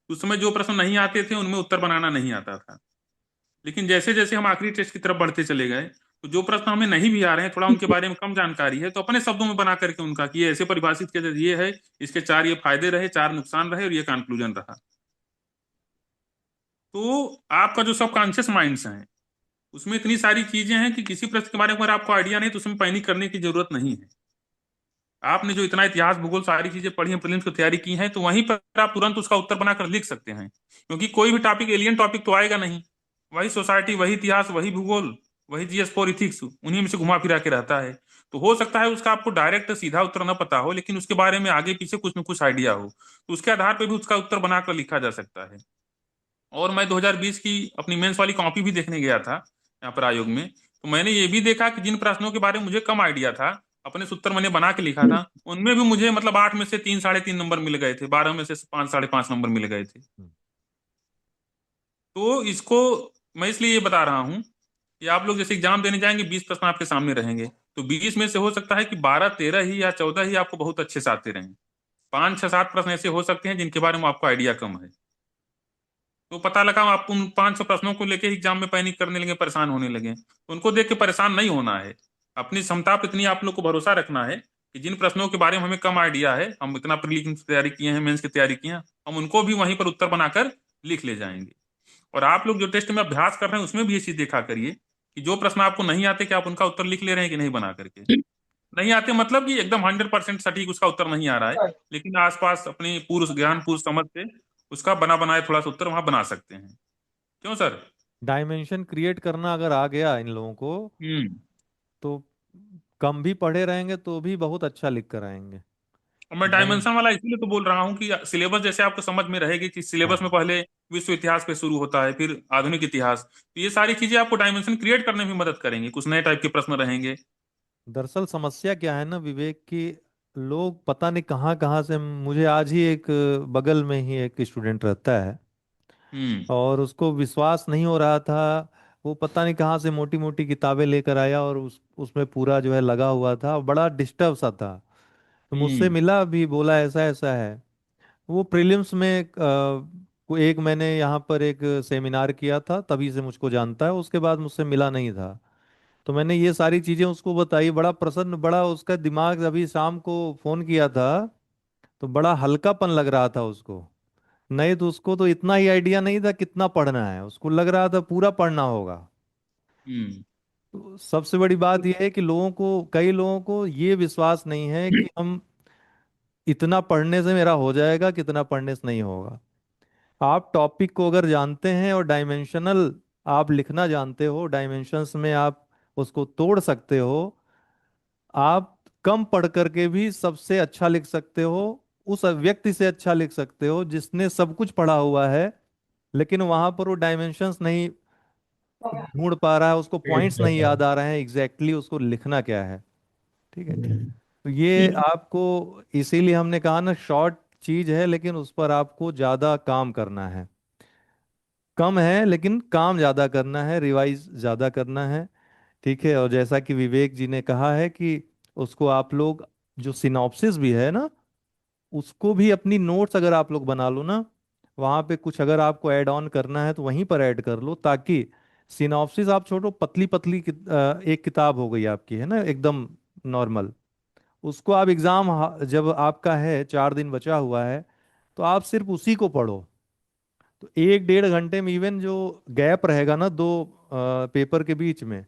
उस समय जो प्रश्न नहीं आते थे उनमें उत्तर बनाना नहीं आता था। लेकिन जैसे जैसे हम आखिरी टेस्ट की तरफ बढ़ते चले गए, तो जो प्रश्न हमें नहीं भी आ रहे हैं, थोड़ा उनके बारे में कम जानकारी है, तो अपने शब्दों में बना करके उनका कि ये ऐसे परिभाषित किया जाए, ये है, इसके चार ये फायदे रहे, चार नुकसान रहे और ये कंक्लूजन रहा। तो आपका जो सबकॉन्शियस माइंड्स है उसमें इतनी सारी चीजें हैं कि किसी प्रश्न के बारे में अगर आपको आइडिया नहीं तो उसमें पैनिक करने की जरूरत नहीं है। आपने जो इतना इतिहास भूगोल सारी चीजें पढ़ी हैं, प्रीलिम्स की तैयारी की है, तो वहीं पर आप तुरंत उसका उत्तर बनाकर लिख सकते हैं। क्योंकि कोई भी टॉपिक एलियन टॉपिक तो आएगा नहीं। वही सोसाइटी, वही इतिहास, वही भूगोल, वही जीएस फॉर इथिक्स, उन्हीं में से घुमा फिरा के रहता है। तो हो सकता है उसका आपको डायरेक्ट सीधा उत्तर न पता हो, लेकिन उसके बारे में आगे पीछे कुछ न कुछ आइडिया हो, तो उसके आधार पर भी उसका उत्तर बनाकर लिखा जा सकता है। और मैं 2020 की अपनी मेंस वाली कॉपी भी देखने गया था यहाँ पर आयोग में, तो मैंने ये भी देखा कि जिन प्रश्नों के बारे में मुझे कम आइडिया था, अपने से उत्तर मैंने बना के लिखा था, उनमें भी मुझे मतलब 8 में से 3 3.5 नंबर मिल गए थे, 12 में से 5 5.5 नंबर मिल गए थे। तो इसको मैं इसलिए ये बता रहा हूँ कि आप लोग जैसे एग्जाम देने जाएंगे, 20 प्रश्न आपके सामने रहेंगे, तो 20 में से हो सकता है कि 12 13 ही या 14 ही आपको बहुत अच्छे से आते रहें। 5 6 7 प्रश्न ऐसे हो सकते हैं जिनके बारे में आपको आइडिया कम है। तो पता लगा आप उन 500 प्रश्नों को लेके एग्जाम में पैनिक करने लगे, परेशान होने लगे, तो उनको देख के परेशान नहीं होना है। अपनी क्षमता पर इतनी आप लोग को भरोसा रखना है कि जिन प्रश्नों के बारे में हमें कम आइडिया है, हम इतना प्रीलिम्स की तैयारी किए हैं, मेंस की तैयारी किए हैं, हम उनको भी वहीं पर उत्तर बनाकर लिख ले जाएंगे। और आप लोग जो टेस्ट में अभ्यास कर रहे हैं उसमें भी ये चीज देखा करिए कि जो प्रश्न आपको नहीं आते, कि आप उनका उत्तर लिख ले रहे हैं कि नहीं बना करके। नहीं आते मतलब कि एकदम 100% सटीक उसका उत्तर नहीं आ रहा है, लेकिन आसपास अपनी पूर्व ज्ञान पूर्व समझ से उसका बना बनाए थोड़ा सा उत्तर वहां बना सकते हैं। क्यों सर? डायमेंशन क्रिएट करना अगर आ गया इन लोगों को, हम्म। तो कम भी पढ़े रहेंगे तो भी बहुत अच्छा लिख कर आएंगे। और मैं डायमें डायमेंशन वाला इसीलिए तो बोल रहा हूँ कि सिलेबस जैसे आपको समझ में रहेगी कि सिलेबस में हाँ। पहले विश्व इतिहास पे शुरू होता है, फिर आधुनिक इतिहास, तो ये सारी चीजें आपको डायमेंशन क्रिएट करने में मदद करेंगी, कुछ नए टाइप के प्रश्न रहेंगे। दरअसल समस्या क्या है ना विवेक, की लोग पता नहीं कहाँ कहाँ से, मुझे आज ही एक बगल में ही एक स्टूडेंट रहता है, हम्म। और उसको विश्वास नहीं हो रहा था। वो पता नहीं कहाँ से मोटी मोटी किताबें लेकर आया और उसमें पूरा जो है लगा हुआ था, बड़ा डिस्टर्ब सा था। तो मुझसे हम्म। मिला भी, बोला ऐसा ऐसा है। वो प्रीलिम्स में एक मैंने यहाँ पर एक सेमिनार किया था, तभी से मुझको जानता है, उसके बाद मुझसे मिला नहीं था। तो मैंने ये सारी चीजें उसको बताई, बड़ा प्रसन्न, बड़ा उसका दिमाग, अभी शाम को फोन किया था तो बड़ा हल्कापन लग रहा था उसको। नहीं तो उसको तो इतना ही आइडिया नहीं था कितना पढ़ना है, उसको लग रहा था पूरा पढ़ना होगा। हम्म। तो सबसे बड़ी बात यह है कि लोगों को, कई लोगों को ये विश्वास नहीं है कि हम इतना पढ़ने से मेरा हो जाएगा, कितना पढ़ने से नहीं होगा। आप टॉपिक को अगर जानते हैं और डायमेंशनल आप लिखना जानते हो, डायमेंशंस में आप उसको तोड़ सकते हो, आप कम पढ़ करके भी सबसे अच्छा लिख सकते हो। उस व्यक्ति से अच्छा लिख सकते हो जिसने सब कुछ पढ़ा हुआ है, लेकिन वहां पर वो डायमेंशंस नहीं ढूंढ पा रहा है, उसको पॉइंट्स नहीं याद आ रहे हैं एग्जैक्टली उसको लिखना क्या है। ठीक है। तो ये आपको, इसीलिए हमने कहा ना, शॉर्ट चीज है लेकिन उस पर आपको ज्यादा काम करना है। कम है लेकिन काम ज्यादा करना है, रिवाइज ज्यादा करना है। ठीक है। और जैसा कि विवेक जी ने कहा है कि उसको आप लोग, जो सिनॉप्सिस भी है ना, उसको भी अपनी नोट्स अगर आप लोग बना लो ना, वहां पे कुछ अगर आपको ऐड ऑन करना है तो वहीं पर ऐड कर लो, ताकि सिनॉप्सिस आप छोड़ो, पतली पतली एक किताब हो गई आपकी, है ना, एकदम नॉर्मल, उसको आप एग्जाम जब आपका है, 4 दिन बचा हुआ है, तो आप सिर्फ उसी को पढ़ो। तो 1 1.5 घंटे में, इवन जो गैप रहेगा ना दो पेपर के बीच में,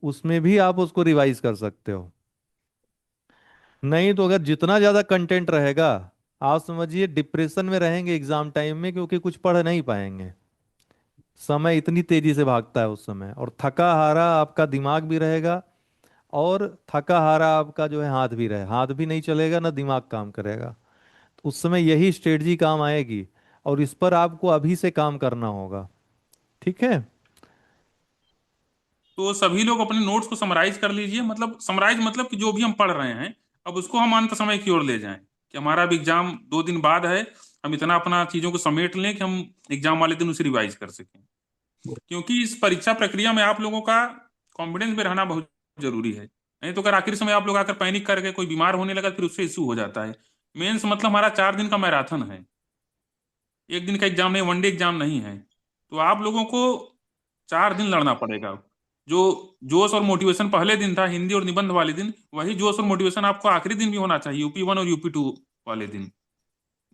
उसमें भी आप उसको रिवाइज कर सकते हो। नहीं तो अगर जितना ज्यादा कंटेंट रहेगा, आप समझिए डिप्रेशन में रहेंगे एग्जाम टाइम में, क्योंकि कुछ पढ़ नहीं पाएंगे। समय इतनी तेजी से भागता है उस समय, और थका हारा आपका दिमाग भी रहेगा, और थका हारा आपका जो है हाथ भी रहे, हाथ भी नहीं चलेगा ना दिमाग काम करेगा। तो उस समय यही स्ट्रेटजी काम आएगी, और इस पर आपको अभी से काम करना होगा। ठीक है। तो सभी लोग अपने नोट्स को समराइज कर लीजिए। मतलब समराइज मतलब कि जो भी हम पढ़ रहे हैं, अब उसको हम अंत समय की ओर ले जाएं। कि हमारा अब एग्जाम 2 दिन बाद है, हम इतना अपना चीजों को समेट लें कि हम एग्जाम वाले दिन उसे रिवाइज कर सकें। क्योंकि इस परीक्षा प्रक्रिया में आप लोगों का कॉन्फिडेंस में रहना बहुत जरूरी है। नहीं तो अगर आखिरी समय आप लोग आकर पैनिक करके कोई बीमार होने लगा, फिर उससे इश्यू हो जाता है। मेंस मतलब हमारा 4 दिन का मैराथन है, एक दिन का एग्जाम नहीं, वनडे एग्जाम नहीं है। तो आप लोगों को 4 दिन लड़ना पड़ेगा। जो जोश और मोटिवेशन पहले दिन था हिंदी और निबंध वाले दिन, वही जोश और मोटिवेशन आपको आखिरी दिन भी होना चाहिए, यूपी 1 और यूपी 2 वाले दिन।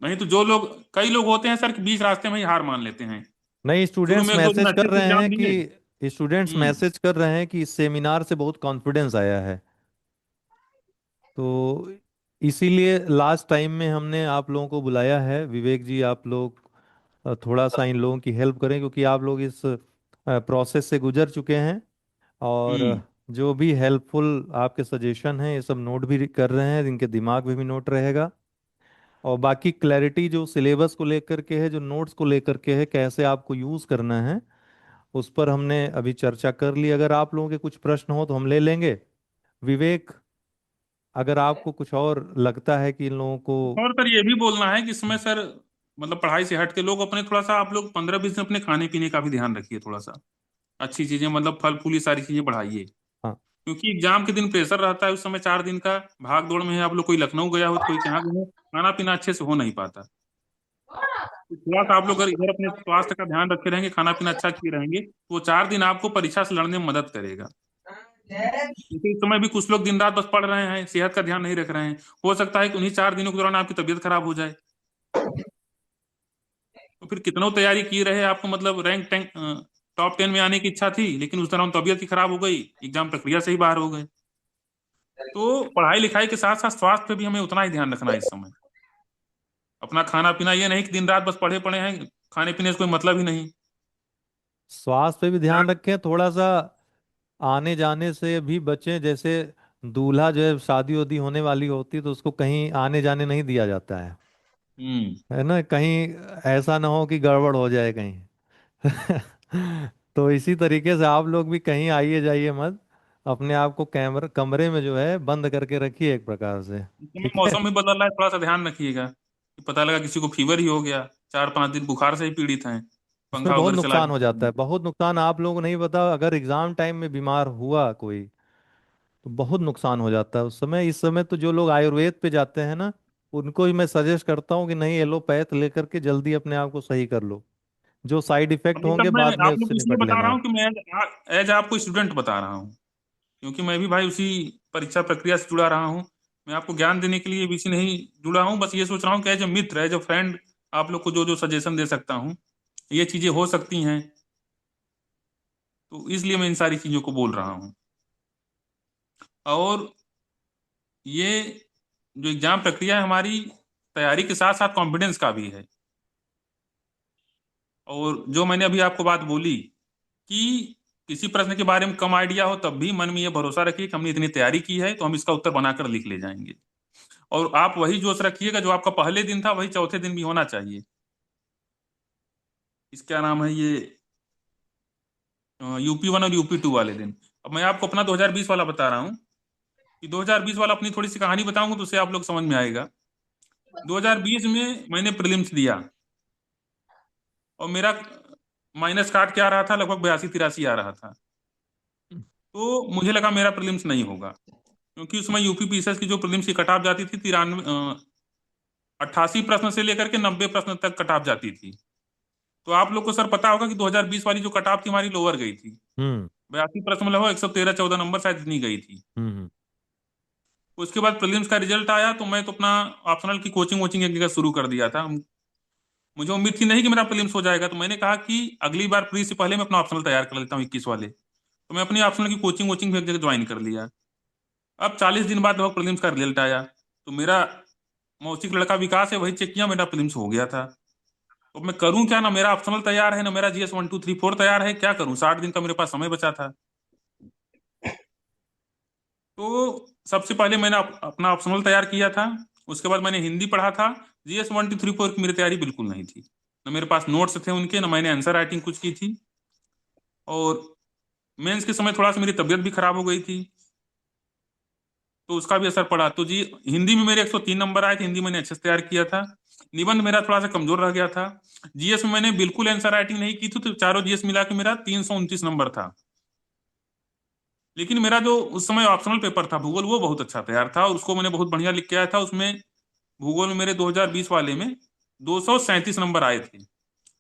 नहीं तो जो लोग, कई लोग होते हैं सर कि बीच रास्ते में ही हार मान लेते हैं। नहीं, शुरू स्टूडेंट्स में 1-2 दिन मैसेज अच्छे कर से रहे एग्जाम हैं दिए। कि स्टूडेंट्स हम्म। मैसेज कर रहे हैं कि इस सेमिनार से बहुत कॉन्फिडेंस आया है। तो इसीलिए लास्ट टाइम में हमने आप लोगों को बुलाया है। विवेक जी, आप लोग थोड़ा सा इन लोगों की हेल्प करें, क्योंकि आप लोग इस प्रोसेस से गुजर चुके हैं। और हम्म। जो भी हेल्पफुल आपके सजेशन हैं ये सब नोट भी कर रहे हैं, इनके दिमाग में भी नोट रहेगा। और बाकी क्लैरिटी जो सिलेबस को लेकर के है, जो नोट्स को लेकर के है, कैसे आपको यूज़ करना है, उस पर हमने अभी चर्चा कर ली। अगर आप लोगों के कुछ प्रश्न हो तो हम ले लेंगे। विवेक, अगर आपको कुछ और लगता है कि इन लोगों को। और सर ये भी बोलना है कि इसमें सर मतलब पढ़ाई से हट के लोग अपने थोड़ा सा, आप लोग 15-20 दिन अपने खाने पीने का भी ध्यान रखिए थोड़ा सा। अच्छी चीजें मतलब फल फूल, ये सारी चीजें बढ़ाइए। हाँ। क्योंकि एग्जाम के दिन प्रेशर रहता है, उस समय 4 दिन का भाग दौड़ में है। आप लोग कोई लखनऊ गया हो तो कोई कहाँ गया हो, खाना पीना अच्छे से हो नहीं पाता। तो थोड़ा सा आप लोग अगर इधर अपने स्वास्थ्य का ध्यान रखे रहेंगे, खाना पीना अच्छा किए रहेंगे, तो वो 4 दिन आपको परीक्षा से लड़ने में मदद करेगा। क्योंकि इस समय भी कुछ लोग दिन रात बस पढ़ रहे हैं, सेहत का ध्यान नहीं रख रहे हैं। हो सकता है कि उन्हीं 4 दिनों के दौरान आपकी तबीयत खराब हो जाए। तो फिर कितनों तैयारी किए रहे आपको, मतलब रैंक टैंक टॉप 10 में आने की इच्छा थी, लेकिन उस दौरान तबीयत ही खराब हो गई, एग्जाम प्रक्रिया से ही बाहर हो गए। तो पढ़ाई लिखाई के साथ साथ स्वास्थ्य पे भी हमें उतना ही ध्यान रखना है इस समय। अपना खाना पीना, ये नहीं कि दिन रात बस पढ़े पड़े हैं, खाने पीने से कोई मतलब ही नहीं। स्वास्थ्य पे भी ध्यान रखें थोड़ा सा। आने जाने से भी बचें। जैसे दूल्हा जो है, शादी वादी होने वाली होती है तो उसको कहीं आने जाने नहीं दिया जाता हम्म। है ना। कहीं ऐसा ना हो कि गड़बड़ हो जाए कहीं। तो इसी तरीके से आप लोग भी कहीं आइए जाइए मत। अपने आप को कैमरे कमरे में जो है बंद करके रखिए एक प्रकार से। इस समय ठीक है। मौसम भी बदल रहा है, थोड़ा सा ध्यान रखिएगा कि पता लगा किसी को फीवर ही हो गया, 4-5 दिन बुखार से ही पीड़ित हैं, इसमें पंखा बहुत वगैरह चला नुकसान हो जाता के। है, बहुत नुकसान। आप लोगों को नहीं पता, अगर एग्जाम टाइम में बीमार हुआ कोई तो बहुत नुकसान हो जाता है उस समय। इस समय तो जो लोग आयुर्वेद पे जाते हैं ना, उनको ही मैं सजेस्ट करता हूँ कि नहीं, एलोपैथ लेकर के जल्दी अपने आप को सही कर लो। जो साइड इफेक्ट अभी तक होंगे मैं बाद में आप लोग उससे को इसलिए निपट बता लेना रहा है। हूँ कि मैं एज आपको स्टूडेंट बता रहा हूँ, क्योंकि मैं भी भाई उसी परीक्षा प्रक्रिया से जुड़ा रहा हूँ। मैं आपको ज्ञान देने के लिए बीसी नहीं जुड़ा हूँ, बस ये सोच रहा हूँ कि एज ए मित्र, एज ए फ्रेंड, आप लोग को जो जो सजेशन दे सकता हूँ, ये चीजें हो सकती हैं, तो इसलिए मैं इन सारी चीजों को बोल रहा हूँ। और ये जो एग्जाम प्रक्रिया है हमारी, तैयारी के साथ साथ कॉन्फिडेंस का भी है। और जो मैंने अभी आपको बात बोली कि किसी प्रश्न के बारे में कम आइडिया हो, तब भी मन में ये भरोसा रखिए कि हमने इतनी तैयारी की है तो हम इसका उत्तर बनाकर लिख ले जाएंगे। और आप वही जोश रखिएगा जो आपका पहले दिन था, वही चौथे दिन भी होना चाहिए। इस क्या नाम है ये, यूपी 1 और यूपी 2 वाले दिन। अब मैं आपको अपना 2020 वाला बता रहा हूँ कि 2020 वाला, अपनी थोड़ी सी कहानी बताऊंगा तो उससे आप लोग समझ में आएगा। 2020 में मैंने प्रीलिम्स दिया और मेरा माइनस काट के आ रहा था, लगभग 82-83 आ रहा था। तो मुझे लगा मेरा प्रीलिम्स नहीं होगा, क्योंकि उसमें यूपी पीसीएस की जो प्रीलिम्स की कट ऑफ जाती थी 88 प्रश्न से लेकर के 90 प्रश्न तक कट ऑफ जाती थी। तो आप लोग को सर पता होगा कि 2020 वाली जो कट ऑफ थी हमारी लोअर गई थी। हम्म। 82 प्रश्न में लगभग 113-114 नंबर शायद इतनी गई थी। हम्म। उसके बाद प्रीलिम्स का रिजल्ट आया तो मैं तो अपना ऑप्शनल की कोचिंग वोचिंग एक जगह शुरू कर दिया था। मुझे उम्मीद थी नहीं कि मेरा प्रीलिम्स हो जाएगा, तो मैंने कहा कि अगली बार प्री से पहले मैं अपना ऑप्शनल तैयार कर लेता हूँ 21 वाले। तो मैं अपनी ऑप्शनल की कोचिंग वोचिंग भी एक जगह ज्वाइन कर लिया। अब 40 दिन बाद लगभग प्रीलिम्स का रिजल्ट आया, तो मेरा मौसी का लड़का विकास है, वही चेक किया, मेरा प्रीलिम्स हो गया था। तो मैं करूं क्या, ना मेरा ऑप्शनल तैयार है, ना मेरा GS 1 2 3 4 तैयार है, क्या करूं, 60 दिन का मेरे पास समय बचा था। तो सबसे पहले मैंने अपना ऑप्शनल तैयार किया था। उसके बाद मैंने हिंदी पढ़ा था। GS 1 2 3 4 की मेरी तैयारी बिल्कुल नहीं थी, ना मेरे पास नोट्स थे उनके, ना मैंने आंसर राइटिंग कुछ की थी। और मेंस के समय थोड़ा सा मेरी तबीयत भी खराब हो गई थी। तो उसका भी असर पड़ा। तो जी, हिंदी में मेरे 103 नंबर आए थे, हिंदी मैंने अच्छे से तैयार किया था। निबंध मेरा थोड़ा सा कमजोर रह गया था। जीएस में मैंने बिल्कुल आंसर राइटिंग नहीं की थी, तो चारों जीएस मिला के मेरा 329 नंबर था। लेकिन मेरा जो उस समय ऑप्शनल पेपर था भूगोल, वो बहुत अच्छा तैयार था, और उसको मैंने बहुत बढ़िया लिख के आया था। उसमें भूगोल में मेरे 2020 वाले में 237 नंबर आए थे।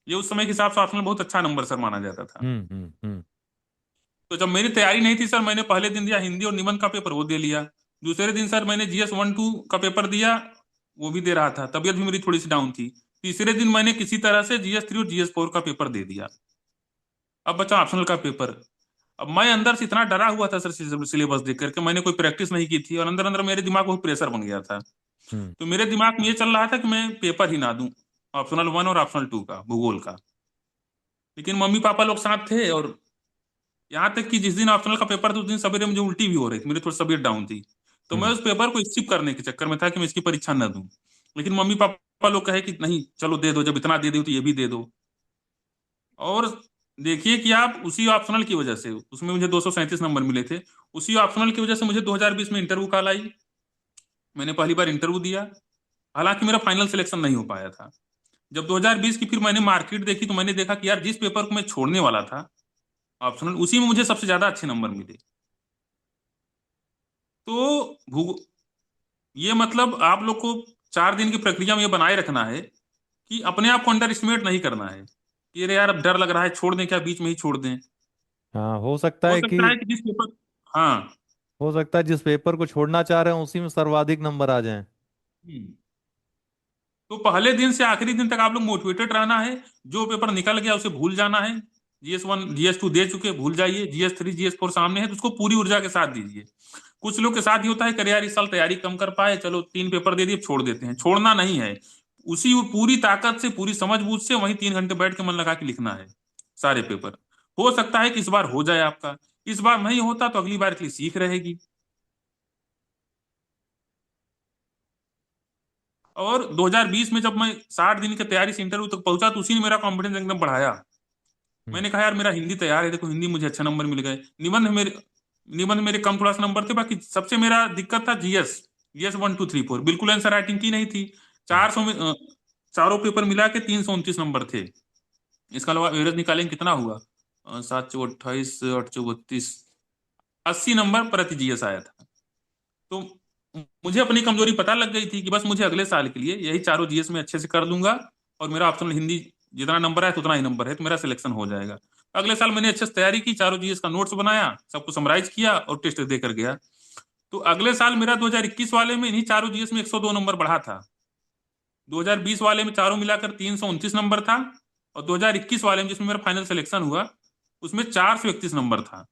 ये उस समय के हिसाब से ऑप्शनल बहुत अच्छा नंबर सर माना जाता था। हम्म। तो जब मेरी तैयारी नहीं थी सर, मैंने पहले दिन दिया हिंदी और निबंध का पेपर, वो दे लिया। दूसरे दिन सर मैंने जीएस 1 2 का पेपर दिया, वो भी दे रहा था, तबीयत भी मेरी थोड़ी सी डाउन थी। तीसरे दिन मैंने किसी तरह से जीएस 3 और जीएस 4 का पेपर दे दिया। अब बचा ऑप्शनल का पेपर। अब मैं अंदर से इतना डरा हुआ था सर सिलेबस देख करके, मैंने कोई प्रैक्टिस नहीं की थी, और अंदर अंदर मेरे दिमाग में प्रेशर बन गया था। हम्म। तो मेरे दिमाग में ये चल रहा था कि मैं पेपर ही ना दूं, ऑप्शनल 1 और ऑप्शनल 2 का भूगोल का। लेकिन मम्मी पापा लोग साथ थे, और यहाँ तक कि जिस दिन ऑप्शनल का पेपर था उस दिन सवेरे मुझे उल्टी भी हो रही थी, मेरी थोड़ी तबीयत डाउन थी। तो मैं हम्म। उस पेपर को स्किप करने के चक्कर में था कि मैं इसकी परीक्षा न दूं। लेकिन मम्मी पापा लोग कहे कि नहीं चलो दे दो, जब इतना दे दो तो ये भी दे दो। और देखिए कि आप उसी ऑप्शनल की वजह से, उसमें मुझे 237 नंबर मिले थे, उसी ऑप्शनल की वजह से मुझे 2020 में इंटरव्यू कॉल आई। मैंने पहली बार इंटरव्यू दिया। हालांकि मेरा फाइनल सिलेक्शन नहीं हो पाया था। जब 2020 की फिर मैंने मार्कशीट देखी, तो मैंने देखा कि यार जिस पेपर को मैं छोड़ने वाला था ऑप्शनल, उसी में मुझे सबसे ज्यादा अच्छे नंबर मिले। तो भूगो ये मतलब आप लोग को 4 दिन की प्रक्रिया में ये बनाए रखना है कि अपने आप को अंडर एस्टिमेट नहीं करना है कि अरे यार अब डर लग रहा है, छोड़ दें क्या, बीच में ही छोड़ दें। हाँ, हो सकता हो है कि सकता है कि जिस पेपर, हाँ, जिस पेपर को छोड़ना चाह रहे हैं उसी में सर्वाधिक नंबर आ जाएं। हम्म, तो पहले दिन से आखिरी दिन तक आप लोग मोटिवेटेड रहना है। जो पेपर निकल गया उसे भूल जाना है। जीएस 1 जीएस 2 दे चुके, भूल जाइए। जीएस 3 जीएस 4 सामने है, तो उसको पूरी ऊर्जा के साथ दीजिए। कुछ लोग के साथ ही होता है, करे यार इस साल तैयारी कम कर पाए, चलो 3 पेपर दे दिए, छोड़ देते हैं। छोड़ना नहीं है, उसी पूरी ताकत से, पूरी समझबूझ से वहीं 3 घंटे बैठ के मन लगा के लिखना है सारे पेपर। हो सकता है कि इस बार हो जाए आपका, इस बार नहीं होता तो अगली बार के लिए सीख रहेगी। और 2020 में जब मैं 60 दिन की तैयारी से इंटरव्यू तक पहुंचा, तो उसी ने मेरा कॉन्फिडेंस एकदम बढ़ाया। हम्म। मैंने कहा यार मेरा हिंदी तैयार है, देखो हिंदी मुझे अच्छे नंबर मिल गए। निबंध मेरे कम थोड़ा सा नंबर थे, बाकी सबसे मेरा दिक्कत था जीएस। जीएस 1 2 3 4 बिल्कुल आंसर राइटिंग की नहीं थी। हम्म। 400 में चारों पेपर मिला के 329 नंबर थे। इसका अलावा एवरेज निकालेंगे कितना हुआ, 7 चौ 28 8 चौ 32, 80 नंबर प्रति जीएस आया था। तो मुझे अपनी कमजोरी पता लग गई थी कि बस मुझे अगले साल के लिए यही चारों जीएस में अच्छे से कर लूंगा, और मेरा ऑप्शनल हिंदी जितना नंबर है उतना ही नंबर है, तो मेरा सिलेक्शन हो जाएगा। अगले साल मैंने अच्छे से तैयारी की, चारों जीएस का नोट्स बनाया, सबको समराइज किया और टेस्ट देकर गया। तो अगले साल मेरा 2021 वाले में इन्हीं चारों जीएस में 102 नंबर बढ़ा था। 2020 वाले में चारों मिलाकर 329 नंबर था, और 2021 वाले में जिसमें मेरा फाइनल सिलेक्शन हुआ उसमें 431 नंबर था।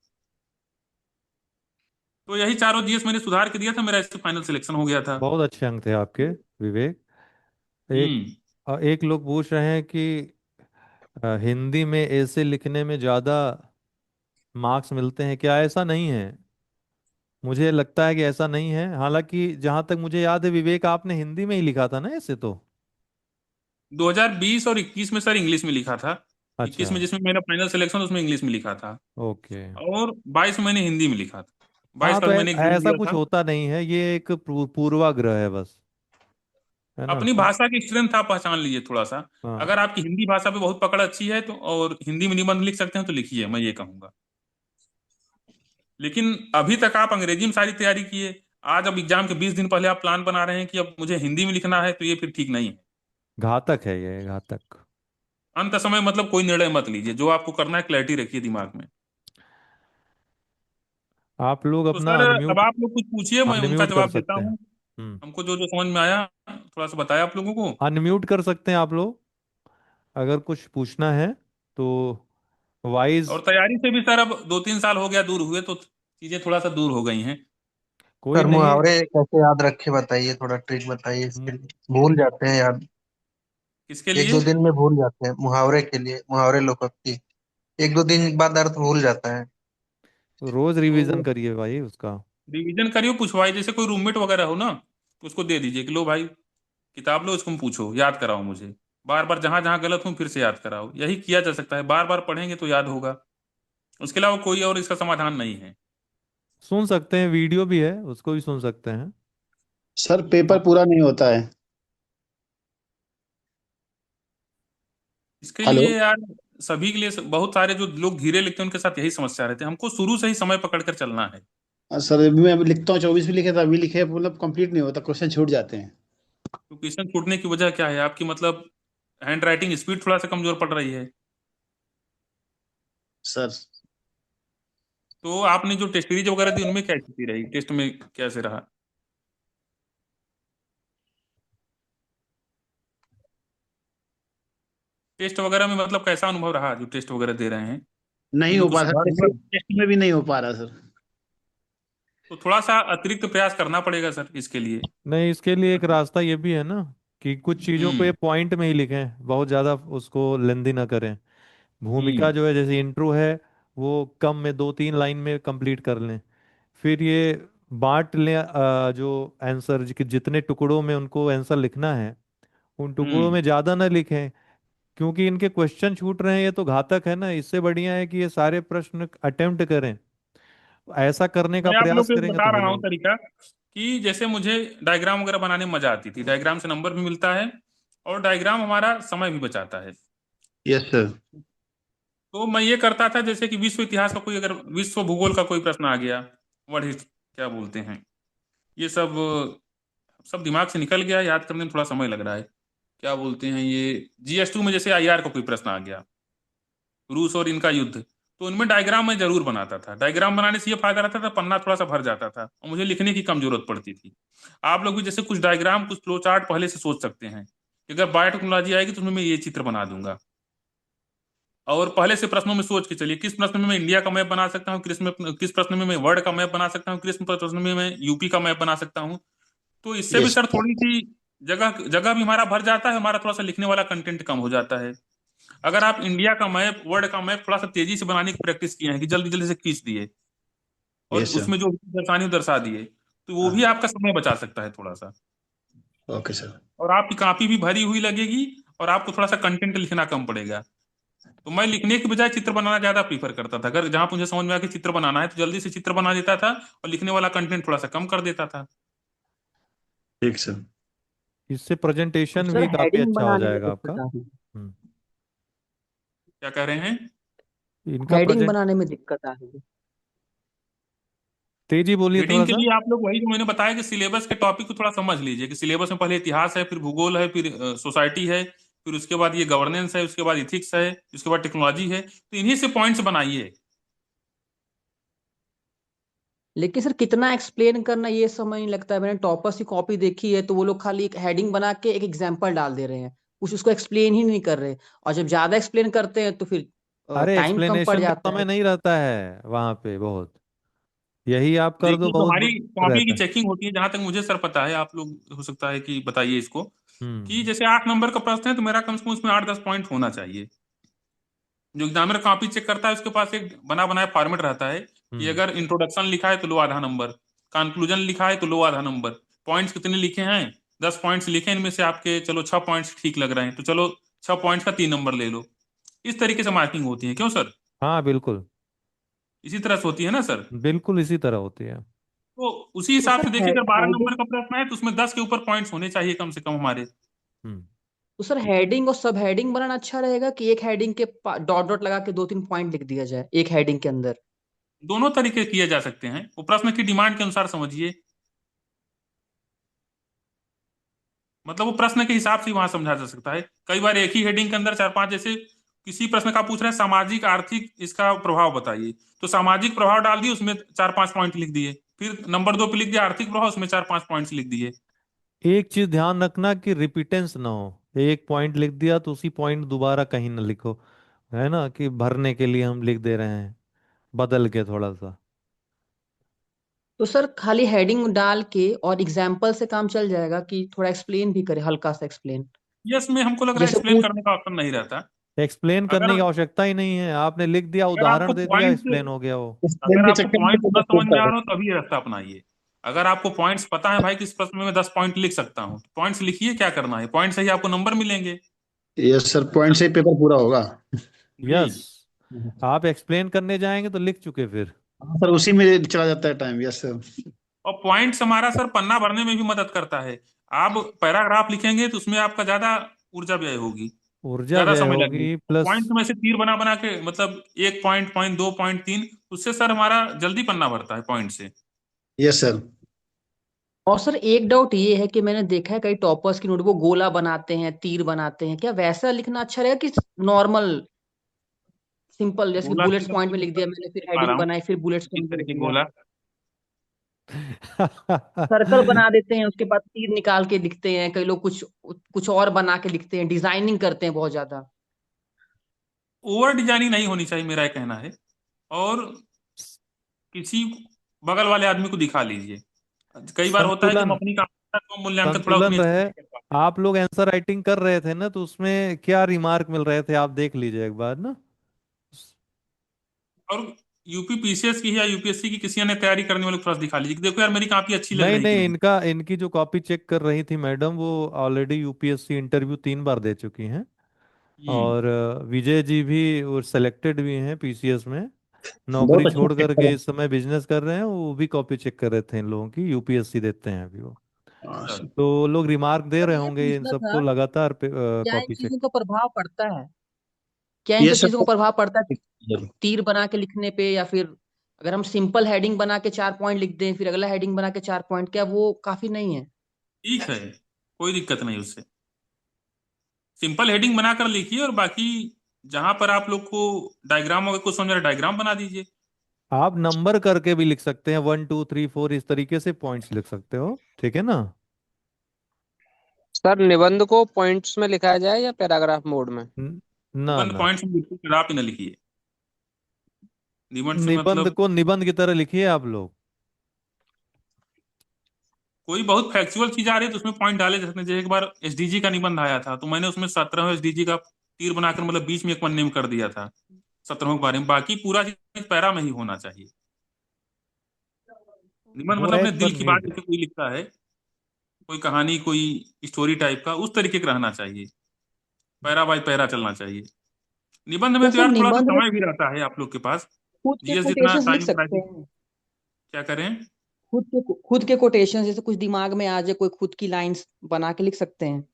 तो यही चारों जीएस मैंने सुधार के दिया था, मेरा इससे फाइनल सिलेक्शन हो गया था। बहुत अच्छे अंक थे आपके, विवेक। एक हम्म। एक लोग पूछ रहे हैं कि हिंदी में ऐसे लिखने में ज्यादा मार्क्स मिलते हैं क्या? ऐसा नहीं है। मुझे लगता है कि ऐसा नहीं है। हालांकि जहां तक मुझे याद है विवेक, आपने हिंदी में ही लिखा था ना ऐसे तो? 2020 और 21 में सर इंग्लिश में लिखा था। अच्छा। 21 में जिसमें मेरा फाइनल सिलेक्शन उसमें इंग्लिश में लिखा था। ओके। और 22 में मैंने हिंदी में लिखा था। 22 हाँ, का तो भी मैंने एग्जाम ऐसा दिया कुछ था। होता नहीं है, ये एक पूर्वाग्रह है बस, है ना? अपनी भाषा की स्ट्रेंथ आप पहचान लीजिए थोड़ा सा। हाँ। अगर आपकी हिंदी भाषा पे बहुत पकड़ अच्छी है तो, और हिंदी में निबंध लिख सकते हैं तो लिखिए, मैं ये कहूंगा। लेकिन अभी तक आप अंग्रेजी में सारी तैयारी किए, आज अब एग्जाम के 20 दिन पहले आप प्लान बना रहे हैं कि अब मुझे हिंदी में लिखना है, तो ये फिर ठीक नहीं है। घातक है ये, घातक। अंत समय मतलब कोई निर्णय मत लीजिए, जो आपको करना है क्लैरिटी रखिए दिमाग में। आप लोग तो अपना सर अब अनम्यूट आप लोग कुछ पूछिए, मैं उनका अनम्यूट कर जवाब देता सकते हैं। हूँ। हम्म। हमको जो जो समझ में आया थोड़ा सा बताया आप लोगों को। अनम्यूट कर सकते हैं आप लोग, अगर कुछ पूछना है तो। वाइज। और तैयारी से भी सर अब 2 3 साल हो गया दूर हुए, तो चीजें थोड़ा सा दूर हो गई हैं। कोई सर नहीं। मुहावरे कैसे याद रखे बताइए, थोड़ा ट्रिक बताइए इसके मु- लिए। भूल जाते हैं याद। किसके एक लिए? दो दिन में भूल जाते हैं मुहावरे के लिए, मुहावरे लोकोक्ति। एक दो दिन बाद अर्थ भूल जाता है। रोज रिवीजन तो करिए भाई उसका। रिवीजन करियो, पूछवाइए, जैसे कोई रूममेट वगैरह हो ना, तो उसको दे दीजिए कि लो भाई किताब लो, इसको पूछो, याद कराओ मुझे। बार बार जहां जहां गलत हूं फिर से याद कराओ, यही किया जा सकता है, बार बार पढ़ेंगे तो याद होगा। उसके अलावा कोई और इसका समाधान नहीं है। सुन सकते हैं, वीडियो भी है, उसको भी सुन सकते हैं। सर पेपर पूरा नहीं होता है। इसके हेलो। लिए यार सभी के लिए बहुत सारे जो लोग धीरे लिखते हैं उनके साथ यही समस्या रहती है, हमको शुरू से ही समय पकड़ कर चलना है। सर अभी मैं अभी लिखता हूँ, 24 भी लिखे था, अभी लिखे मतलब कंप्लीट नहीं होता, क्वेश्चन छूट जाते हैं। तो क्वेश्चन छूटने की वजह क्या है आपकी, मतलब हैंड राइटिंग स्पीड थोड़ा सा कमजोर पड़ रही है। सर तो आपने जो टेस्ट सीरीज वगैरह दी उनमें क्या स्थिति रही, टेस्ट में कैसे रहा? टेस्ट वगैरह में मतलब कैसा अनुभव रहा जो टेस्ट वगैरह दे रहे हैं, नहीं उनमें हो कुछ पा रहा सुधार सर, हुआ? टेस्ट में भी नहीं हो पा रहा सर। तो थोड़ा सा अतिरिक्त प्रयास करना पड़ेगा सर इसके लिए। नहीं, इसके लिए एक रास्ता ये भी है ना कि कुछ चीजों को ये हम्म। पॉइंट में ही लिखें, बहुत ज्यादा उसको लेंदी ना करें। भूमिका हम्म। जो है, जैसे इंट्रो है, वो कम में 2-3 लाइन में कंप्लीट कर लें। फिर ये बांट लें, जो आंसर के जितने टुकड़ों में उनको आंसर लिखना है, उन टुकड़ों हम्म। में ज्यादा ना लिखें, क्योंकि इनके क्वेश्चन छूट रहे हैं, ये तो घातक है ना। इससे बढ़िया है कि ये सारे प्रश्न अटेम्प्ट करें। ऐसा करने का मैं आप लोग प्रयास को एक करेंगे बता तो रहा हूँ मिलेगा। तरीका, कि जैसे मुझे डायग्राम वगैरह बनाने में मजा आती थी, डायग्राम से नंबर भी मिलता है और डायग्राम हमारा समय भी बचाता है। Yes sir. तो मैं ये करता था, जैसे कि विश्व इतिहास का कोई, अगर विश्व भूगोल का कोई प्रश्न आ गया, वर्ड क्या बोलते हैं, ये सब सब दिमाग से निकल गया, याद करने में थोड़ा समय लग रहा है। क्या बोलते हैं ये, GS2 में जैसे IR का कोई प्रश्न आ गया, रूस और इनका युद्ध, तो उनमें डायग्राम मैं जरूर बनाता था। डायग्राम बनाने से ये फायदा रहता था, पन्ना थोड़ा सा भर जाता था और मुझे लिखने की कम जरूरत पड़ती थी। आप लोग भी जैसे कुछ डायग्राम, कुछ फ्लो चार्ट पहले से सोच सकते हैं कि अगर बायोटेक्नोलॉजी आएगी तो उसमें मैं ये चित्र बना दूंगा, और पहले से प्रश्नों में सोच के चलिए, किस प्रश्न में मैं इंडिया का मैप बना सकता हूँ, किस प्रश्न में मैं वर्ल्ड का मैप बना सकता हूँ, किस प्रश्न में मैं यूपी का मैप बना सकता हूँ। तो इससे भी यस। सर थोड़ी सी जगह जगह भी हमारा भर जाता है, हमारा थोड़ा सा लिखने वाला कंटेंट कम हो जाता है। अगर आप इंडिया का मैप, वर्ल्ड का मैप थोड़ा सा तेजी से बनाने की प्रैक्टिस किए हैं, कि जल्दी जल्दी से खींच दिए और यस सर। उसमें जो दर्शानी दर्शा दिए, तो वो भी आपका समय बचा सकता है थोड़ा सा, ओके सर। और आपकी कॉपी भी भरी हुई लगेगी और आपको थोड़ा सा कंटेंट लिखना कम पड़ेगा। तो मैं लिखने की बजाय चित्र बनाना ज्यादा प्रीफर करता था, अगर जहां मुझे समझ में आया कि चित्र बनाना है तो जल्दी से चित्र बना देता था और लिखने वाला कंटेंट थोड़ा सा कम कर देता था। ठीक सर। इससे तो प्रेजेंटेशन सर भी काफी हेडिंग अच्छा हो बनाने में जाएगा आपका। दिक्कत आ रही हम्म। क्या कह रहे हैं? इनका है, हेडिंग प्रेजेंट, बनाने में दिक्कत आ रही है। तेजी बोलिए हेडिंग थोड़ा के सा। लिए आप लोग वही जो मैंने बताया कि सिलेबस के टॉपिक को थोड़ा समझ लीजिए, कि सिलेबस में पहले इतिहास है, फिर भूगोल है, फिर सोसाइटी है, फिर उसके बाद ये गवर्नेंस है, उसके बाद इथिक्स है, उसके बाद टेक्नोलॉजी है, तो इन्हीं से पॉइंट्स बनाइए। लेकिन सर कितना एक्सप्लेन करना ये समझ नहीं लगता है। मैंने टॉपर्स की कॉपी देखी है तो वो लोग खाली एक हेडिंग बना के एक एग्जांपल डाल दे रहे हैं, कुछ उसको एक्सप्लेन ही नहीं कर रहे। और जब ज्यादा एक्सप्लेन करते हैं तो फिर अरे टाइम कम पड़ एक्सप्लेनेशन का जाता समय है। नहीं रहता है वहां पे बहुत, यही आप कर दो देखिए जो बहुत हमारी बहुत कॉपी की रहता है। चेकिंग होती है, जहां तक मुझे सर पता है, आप लोग हो सकता है कि बताइए इसको, कि हम्म। जैसे 8 नंबर का प्रश्न है तो मेरा कम से कम उसमें 8-10 पॉइंट होना चाहिए। जो एग्जामिनर कॉपी चेक करता है उसके पास एक बना बनाया फॉर्मेट रहता है, कि हम्म। अगर इंट्रोडक्शन लिखा है तो लो आधा नंबर, कंक्लूजन लिखा है तो लो आधा नंबर, पॉइंट्स कितने लिखे हैं, 10 पॉइंट्स लिखे हैं, इनमें से आपके चलो 6 पॉइंट्स ठीक लग रहे हैं तो चलो 6 पॉइंट्स का 3 नंबर ले लो। इस तरीके से मार्किंग होती है, क्यों सर? हाँ बिल्कुल। इसी तरह से होती है ना सर? बिल्कुल इसी तरह होती है। तो उसी तो हिसाब सर से देखिए, अगर 12 नंबर हेडिंग का प्रश्न है तो उसमें 10 के ऊपर पॉइंट्स होने चाहिए कम से कम हमारे। हम्म। तो सर हेडिंग और सब हेडिंग बनाना अच्छा रहेगा कि एक हेडिंग के डॉट डॉट लगा के 2-3 पॉइंट लिख दिया जाए एक हेडिंग के अंदर। दोनों तरीके किए जा सकते हैं, वो प्रश्न की डिमांड के अनुसार समझिए, मतलब वो प्रश्न के हिसाब से ही वहां समझा जा सकता है। कई बार एक ही हेडिंग के अंदर 4-5, जैसे किसी प्रश्न का पूछ रहे हैं सामाजिक आर्थिक इसका प्रभाव बताइए, तो सामाजिक प्रभाव डाल दिए, उसमें 4-5 पॉइंट लिख दिए, फिर नंबर 2 पे लिख दिया आर्थिक प्रभाव, उसमें 4-5 पॉइंट्स लिख दिए। एक चीज ध्यान रखना कि रिपीटेंस ना हो, एक पॉइंट लिख दिया तो उसी पॉइंट दोबारा कहीं ना लिखो, है ना, कि भरने के लिए हम लिख दे रहे हैं, बदल के थोड़ा सा। तो सर खाली हेडिंग डाल के और एग्जाम्पल से काम चल जाएगा कि थोड़ा एक्सप्लेन भी करे, हल्का सा एक्सप्लेन। यस, में हमको लग रहा है जैसे एक्सप्लेन पूछ करने का ऑप्शन नहीं रहता। एक्सप्लेन करने अगर की आवश्यकता ही नहीं है, आपने लिख दिया, अगर उदाहरण आपको दे दिया, पॉइंट एक्सप्लेन हो गया वो। एक्सप्लेन अगर के आपको चक्कर में पॉइंट तो न समझ में छूटता आ है। रहा हो तभी ये रास्ता अपनाइए। अगर आपको पॉइंट्स पता है भाई कि इस प्रश्न में मैं 10 पॉइंट लिख सकता हूँ, पॉइंट्स लिखिए, क्या करना है, पॉइंट से ही आपको नंबर मिलेंगे। यस सर, पॉइंट से ही पेपर पूरा होगा। जी। यस। आप एक्सप्लेन करने जाएंगे तो लिख चुके फिर। हाँ सर, उसी में चला जाता है टाइम। Yes sir. और पॉइंट्स हमारा सर पन्ना भरने में भी मदद करता है। आप पैराग्राफ लिखेंगे तो उसमें आपका ज्यादा ऊर्जा व्यय होगी, ऊर्जा ज्यादा व्यय समय लगेगा। होगी प्लस। पॉइंट में से तीर बना बना के मतलब 1 पॉइंट, पॉइंट 2, पॉइंट 3, उससे सर हमारा जल्दी पन्ना भरता है पॉइंट से। Yes sir. और सर एक डाउट ये है कि मैंने देखा है कई टॉपर्स की नोट वो गोला बनाते हैं, तीर बनाते हैं, क्या वैसा लिखना अच्छा रहेगा कि नॉर्मल सिंपल जैसे कि गोला बुलेट्स तीर पॉइंट में आपको लिख दिया मैंने, फिर पा रहा हेडिंग हूँ बनाई, फिर बुलेट्स किस पॉइंट में तरह लिख की दिया। गोला। सर्कल बना देते हैं, उसके बाद तीर निकाल के लिखते हैं, कई लोग कुछ कुछ और बना के लिखते हैं, डिजाइनिंग करते हैं बहुत ज्यादा। ओवर डिजाइनिंग नहीं होनी चाहिए, मेरा ये कहना है। और किसी बगल वाले आदमी को दिखा लीजिए। कई बार होता है कि हम संतुलन, अपनी कामयाबी का मूल्यांकन थोड़ा संतुलन उतनी अच्छे से रहे। नहीं कर पाते। आप लोग आंसर राइटिंग कर रहे थे ना, तो उसमें क्या रिमार्क मिल रहे थे आप देख लीजिए एक बार ना। और यूपी पीसीएस की या यूपीएससी की किसी ने तैयारी करने वाले को थोड़ा सा दिखा लीजिए कि देखो यार मेरी काफी अच्छी लग नहीं रही कि नहीं, नहीं। इनका इनकी जो कॉपी चेक कर रही थी मैडम, वो ऑलरेडी यूपीएससी इंटरव्यू 3 बार दे चुकी हैं। हम्म। और विजय जी भी वो सेलेक्टेड भी हैं पीसीएस में। बहुत नौकरी अच्छा छोड़ चेक करके करा। इस समय बिजनेस कर रहे हैं, वो भी कॉपी चेक कर रहे थे इन लोगों की, यूपीएससी देते हैं अभी वो। सर तो वो लोग रिमार्क दे सर रहे ये होंगे इन पूछना सबको था, लगातार क्या इन कॉपी चेक। चीजों का प्रभाव पड़ता है? क्या इन सब यस चीजों का सर। प्रभाव पड़ता है तीर बना के लिखने पे, या फिर अगर हम सिंपल हेडिंग बना के 4 पॉइंट लिख दें, फिर अगला हेडिंग बना के 4 पॉइंट, क्या वो काफी नहीं है? ठीक है, कोई दिक्कत नहीं उससे। सिंपल हेडिंग बनाकर लिखिए और बाकी जहां पर आप लोग को डायग्राम अगर कुछ समझ रहा डायग्राम बना दीजिए। आप नंबर करके भी लिख सकते हैं, 1 2 3 4, इस तरीके से पॉइंट्स लिख सकते हो, ठीक है ना। सर निबंध को पॉइंट्स में लिखा जाए या पैराग्राफ मोड में? ना निबंध ना, पॉइंट्स में बिल्कुल खराब ही ना लिखिए। निबंध से निबंध मतलब को निबंध की तरह लिखिए आप लोग। कोई बहुत फैक्चुअल चीज आ रही है तो उसमें पॉइंट डाले जा सकते हैं। जैसे एक बार एसडीजी का निबंध आया था तो मैंने उसमें 17वें एसडीजी का तीर बनाकर मतलब बीच में एक पन्ने में कर दिया था 17वें के बारे में। बाकी पूरा चीज पैरा में ही होना चाहिए। निबंध वो मतलब अपने एज पर दिल की बात नीड। जैसे कोई लिखता है, कोई कहानी, कोई स्टोरी टाइप का, उस तरीके का रहना चाहिए। पैरा बाय पैरा चलना चाहिए। निबंध में क्या तो सर यार थोड़ा सा निबंध में समय भी रहता है आप लोग के पास। खुद के जीएस जितना कोटेशंस लिख टाइम सकते क्राइसिस। हैं? क्या करें। खुद के कोटेशंस, जैसे कुछ दिमाग में आ जाए, कोई खुद की लाइंस बना के लिख सकते हैं?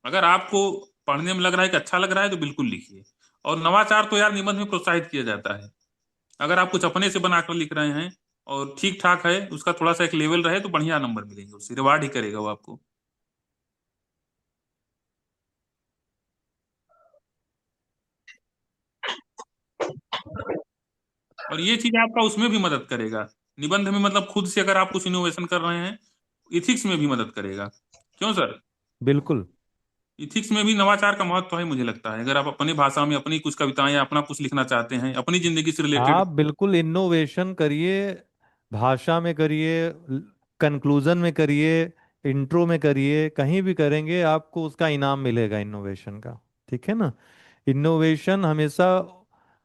अगर आपको पढ़ने में लग रहा है कि अच्छा लग रहा है तो बिल्कुल लिखिए। और नवाचार तो यार निबंध में प्रोत्साहित किया जाता है। अगर आप कुछ अपने से बनाकर लिख रहे हैं और ठीक ठाक है, उसका थोड़ा सा एक लेवल रहे तो बढ़िया नंबर मिलेंगे, उससे रिवार्ड ही करेगा वो आपको। और ये चीज आपका उसमें भी मदद करेगा। निबंध में मतलब खुद से अगर आप कुछ इनोवेशन कर रहे हैं, इथिक्स में भी मदद करेगा। क्यों सर। बिल्कुल। इथिक्स में भी नवाचार का महत्व है मुझे लगता है। अगर आप अपनी भाषा में अपनी कुछ कविताएं या अपना कुछ लिखना चाहते हैं अपनी जिंदगी से रिलेटेड। आप बिल्कुल इनोवेशन करिए, भाषा में करिए, कंक्लूजन में करिए, इंट्रो में करिए, कहीं भी करेंगे आपको उसका इनाम मिलेगा इनोवेशन का, ठीक है ना। इनोवेशन हमेशा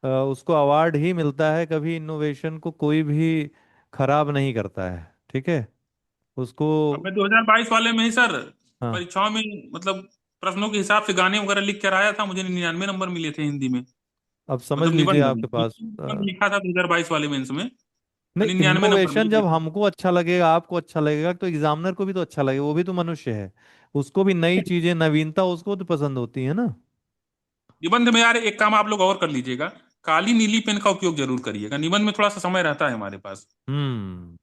उसको अवार्ड ही मिलता है, कभी इनोवेशन को कोई भी खराब नहीं करता है, ठीक है उसको। अब मैं 2022 वाले में ही सर हाँ, परीक्षाओं में मतलब प्रश्नों के हिसाब से गाने वगैरह लिख कर आया था, मुझे 99 नंबर मिले थे हिंदी में। अब समझ मतलब लीजिए निबंध में आपके पास निबंध लिखा था 2022 वाले मेंस में, तो नहीं, 99 नंबर इनोवेशन मिले जब थे। हमको अच्छा लगेगा, आपको अच्छा लगेगा, तो एग्जामिनर को भी तो अच्छा लगेगा, वो भी तो मनुष्य है। उसको भी नई चीजें, नवीनता उसको तो पसंद होती है ना। निबंध में यार एक काम आप लोग और कर लीजिएगा, काली नीली पेन का उपयोग जरूर करिएगा। निबंध में थोड़ा सा समय रहता है हमारे पास। हम्म।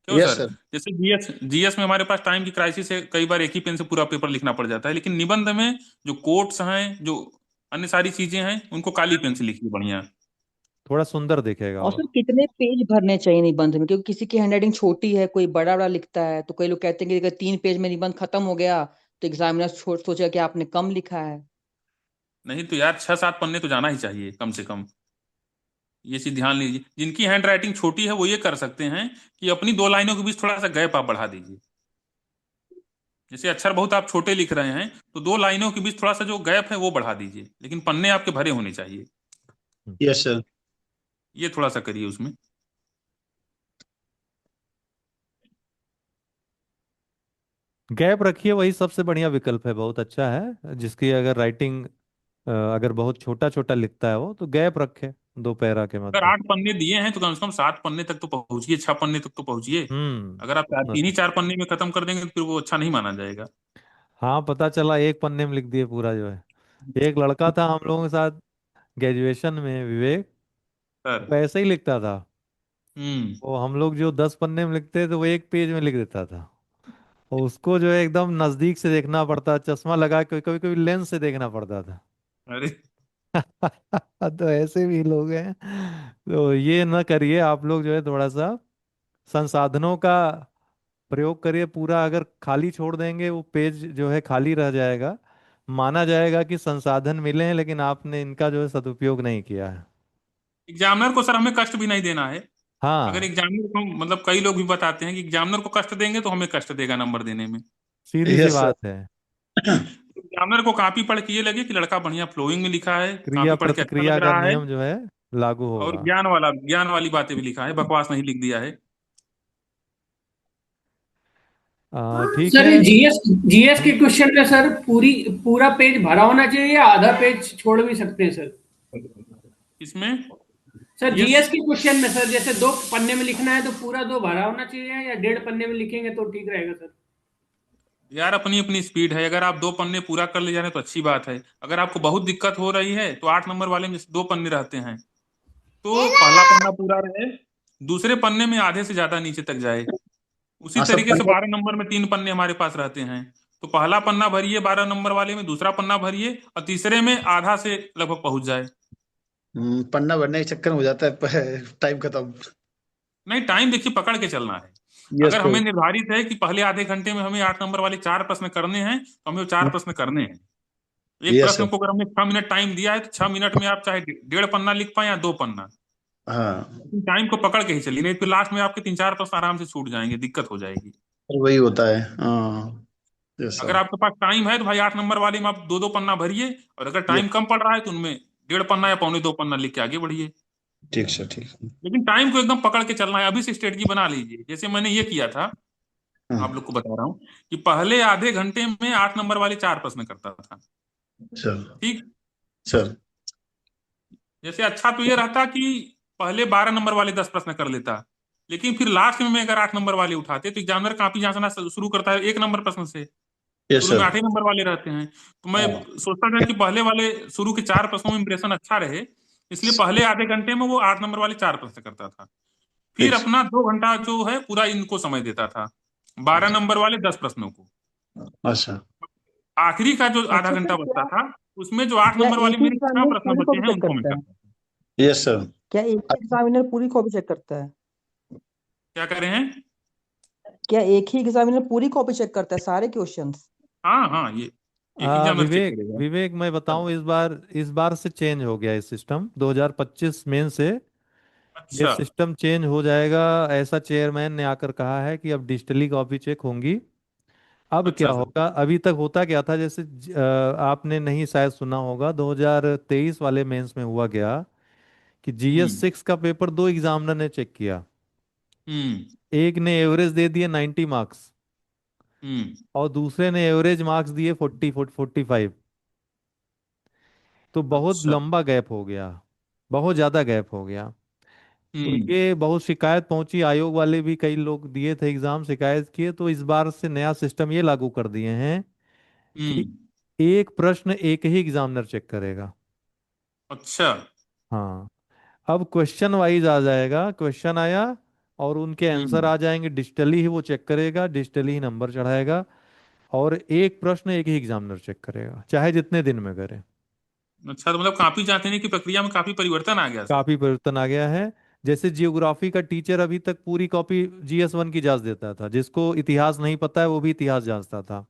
क्यों यस सर। सर। जैसे जीएस जीएस में हमारे पास टाइम की क्राइसिस है, कई बार एक ही पेन से पूरा पेपर लिखना पड़ जाता है। लेकिन निबंध में जो कोट्स हैं, जो अन्य सारी चीजें हैं, उनको काली पेन से लिखिए बढ़िया। थोड़ा सुंदर दिखेगा और वो। सर कितने पेज भरने चाहिए निबंध में? क्योंकि किसी की हैंडराइटिंग छोटी है, कोई बड़ा बड़ा लिखता है, तो कई लोग कहते हैं कि अगर 3 पेज में निबंध खत्म हो गया तो एग्जामिनर सोचेगा कि आपने कम लिखा है। नहीं तो यार 6 7 पन्ने तो जाना ही चाहिए कम से कम। ये चीज ध्यान लीजिए, जिनकी हैंड राइटिंग छोटी है वो ये कर सकते हैं कि अपनी 2 लाइनों के बीच थोड़ा सा गैप आप बढ़ा दीजिए। जैसे अक्षर बहुत आप छोटे लिख रहे हैं तो 2 लाइनों के बीच थोड़ा सा जो गैप है वो बढ़ा दीजिए, लेकिन पन्ने आपके भरे होने चाहिए। Yes sir. ये थोड़ा सा करिए उसमें। गैप रखिए, वही सबसे बढ़िया विकल्प है, बहुत अच्छा है। जिसकी अगर राइटिंग अगर बहुत छोटा छोटा लिखता है वो, तो गैप रखे, दो पैरा के अगर मध्य। 8 पन्ने दिए हैं तो कम से कम 7 पन्ने तक तो पहुंचिए, 6 पन्ने तक तो पहुंचिए। अगर आप उतना तीन ही सा। 4 पन्ने में खत्म कर देंगे तो फिर वो अच्छा नहीं माना जाएगा। हाँ, पता चला एक पन्ने में लिख दिए पूरा जो है। एक लड़का था हम लोगों के साथ ग्रेजुएशन में, विवेक। सर। वो ऐसे ही लिखता था। हम्म। वो हम लोग जो 10 पन्ने में लिखते थे, वो एक पेज में लिख देता था। और उसको जो है एकदम नजदीक से देखना पड़ता, चश्मा लगा के कभी कभी लेंस से देखना पड़ता था। अरे तो ऐसे भी लोग हैं। तो ये ना करिए आप लोग, जो है थोड़ा सा संसाधनों का प्रयोग करिए पूरा। अगर खाली छोड़ देंगे वो पेज जो है खाली रह जाएगा, माना जाएगा कि संसाधन मिले हैं लेकिन आपने इनका जो है सदुपयोग नहीं किया है। एग्जामिनर को सर हमें कष्ट भी नहीं देना है। अगर हाँ, एग्जामिनर को, मतलब कई लोग भी बताते हैं कि एग्जामिनर को कष्ट देंगे तो हमें कष्ट देगा नंबर देने में। सीधी सी यस सर। बात है। एग्जामिनर को कॉपी पढ़ के ये लगे कि लड़का बढ़िया फ्लोइंग में लिखा है, क्रिया कॉपी पढ़ के अच्छा प्रतिक्रिया लग का रहा है, नियम जो है लागू और होगा। ज्ञान वाली बातें भी लिखा है, बकवास नहीं लिख दिया है। ठीक सर है। ये जीएस जीएस के हम्म, क्वेश्चन में सर पूरा पेज भरा होना चाहिए या आधा पेज छोड़ भी सकते हैं सर? इसमें सर यस। जीएस के क्वेश्चन में सर जैसे 2 पन्ने में लिखना है तो पूरा 2 भरा होना चाहिए या 1.5 पन्ने में लिखेंगे तो ठीक रहेगा सर? यार अपनी अपनी स्पीड है, अगर आप 2 पन्ने पूरा कर ले जा रहे हैं तो अच्छी बात है। अगर आपको बहुत दिक्कत हो रही है तो 8 नंबर वाले में जैसे 2 पन्ने रहते हैं, तो पहला पन्ना पूरा रहे, दूसरे पन्ने में आधे से ज्यादा नीचे तक जाए। उसी हाँ सर, तरीके से 12 नंबर में 3 पन्ने हमारे पास रहते हैं, तो पहला पन्ना भरिए 12 नंबर वाले में, दूसरा पन्ना भरिए और तीसरे में आधा से लगभग पहुंच जाए। पन्ना भरने के चक्कर में हो जाता है टाइम खत्म। नहीं, टाइम देखिए पकड़ के चलना है। यस अगर सर। हमें निर्धारित है कि पहले आधे घंटे में हमें 8 नंबर वाले 4 प्रश्न करने हैं तो हमें वो 4 प्रश्न करने हैं। एक यस प्रश्न सर। को अगर हमने 6 मिनट टाइम दिया है तो 6 मिनट में आप चाहे 1.5 पन्ना लिख पाए या 2 पन्ना, हाँ लेकिन टाइम को पकड़ के ही चलिए, नहीं तो लास्ट में आपके 3 4 प्रश्न आराम से छूट जाएंगे, दिक्कत हो जाएगी। सर, वही होता है। हाँ। यस अगर सर। आपके पास टाइम है तो भाई 8 नंबर वाले में आप 2 2 पन्ना भरिए, और अगर यस। टाइम कम पड़ रहा है तो उनमें 1.5 पन्ना या 1 पौने 2 पन्ना लिख के आगे बढ़िए। ठीक सर, ठीक। लेकिन टाइम को एकदम पकड़ के चलना है, अभी से स्ट्रेटजी बना लीजिए जैसे मैंने ये किया था। आप हाँ लोग को बता रहा हूँ कि पहले आधे घंटे में 8 नंबर वाले 4 प्रश्न करता था। सर। ठीक। सर। जैसे अच्छा तो ये रहता कि पहले 12 नंबर वाले 10 प्रश्न कर लेता, लेकिन फिर लास्ट में अगर 8 नंबर वाले उठाते तो एग्जामिनर कॉपी जांचना शुरू करता है 1 नंबर प्रश्न से। यस शुरू में सर। 8 ही नंबर वाले रहते हैं, तो मैं हाँ। सोचता था कि पहले वाले शुरू के 4 प्रश्नों में इंप्रेशन अच्छा रहे, इसलिए पहले आधे घंटे में वो 8 नंबर वाले 4 प्रश्न करता था। फिर ठीक अपना 2 घंटा जो है पूरा इनको समय देता था, 12 नंबर वाले 10 प्रश्नों को। सर। अच्छा। आखिरी का जो आधा अच्छा सर, घंटा बचता क्या था उसमें जो आठ क्या नंबर वाले एक ही मेरे 6 प्रश्न एग्जामिनर बचे पूरी हैं कॉपी चेक उनको मैं करता है? करता था। Yes sir. क्या एक ही एग्जामिनर पूरी कॉपी चेक करता है? क्या कर रहे हैं? क्या एक ही एग्जामिनर पूरी कॉपी चेक करता है, सारे क्वेश्चंस? हाँ हाँ, ये एक एग्जामिनर चेक विवेक करेगा। विवेक मैं बताऊं, इस बार से चेंज हो गया इस सिस्टम 2025 मेन से। ये अच्छा। सिस्टम चेंज हो जाएगा। ऐसा चेयरमैन ने आकर कहा है कि अब डिजिटली कॉपी चेक होंगी। अब क्या अच्छा सर। होगा, अभी तक होता क्या था, जैसे आपने नहीं शायद सुना होगा, 2023 वाले मेंस में हुआ क्या कि जीएस हम्म। 6 का पेपर दो एग्जामिनर ने चेक किया। हम्म। एक ने एवरेज दे दिए 90 मार्क्स, हम्म। और दूसरे ने एवरेज मार्क्स दिए 45। तो बहुत अच्छा। लंबा गैप हो गया, बहुत ज़्यादा गैप हो गया। तो हम्म। ये बहुत शिकायत पहुंची, आयोग वाले भी कई लोग दिए थे एग्जाम, शिकायत किए। तो इस बार से नया सिस्टम ये लागू कर दिए हैं कि हम्म। एक प्रश्न एक ही एग्जामिनर चेक करेगा। अच्छा। हाँ, अब क्वेश्चन वाइज आ जाएगा, क्वेश्चन आया और उनके आंसर हम्म। आ जाएंगे, डिजिटली ही वो चेक करेगा, डिजिटली ही नंबर चढ़ाएगा। और एक प्रश्न एक ही एग्जामिनर चेक करेगा, चाहे जितने दिन में करे। अच्छा, तो मतलब कॉपी जांचने की प्रक्रिया में काफी परिवर्तन आ गया सर। काफी परिवर्तन आ गया है। जैसे जियोग्राफी का टीचर अभी तक पूरी कॉपी GS1 की जांच देता था, जिसको इतिहास नहीं पता है वो भी इतिहास जांचता था। और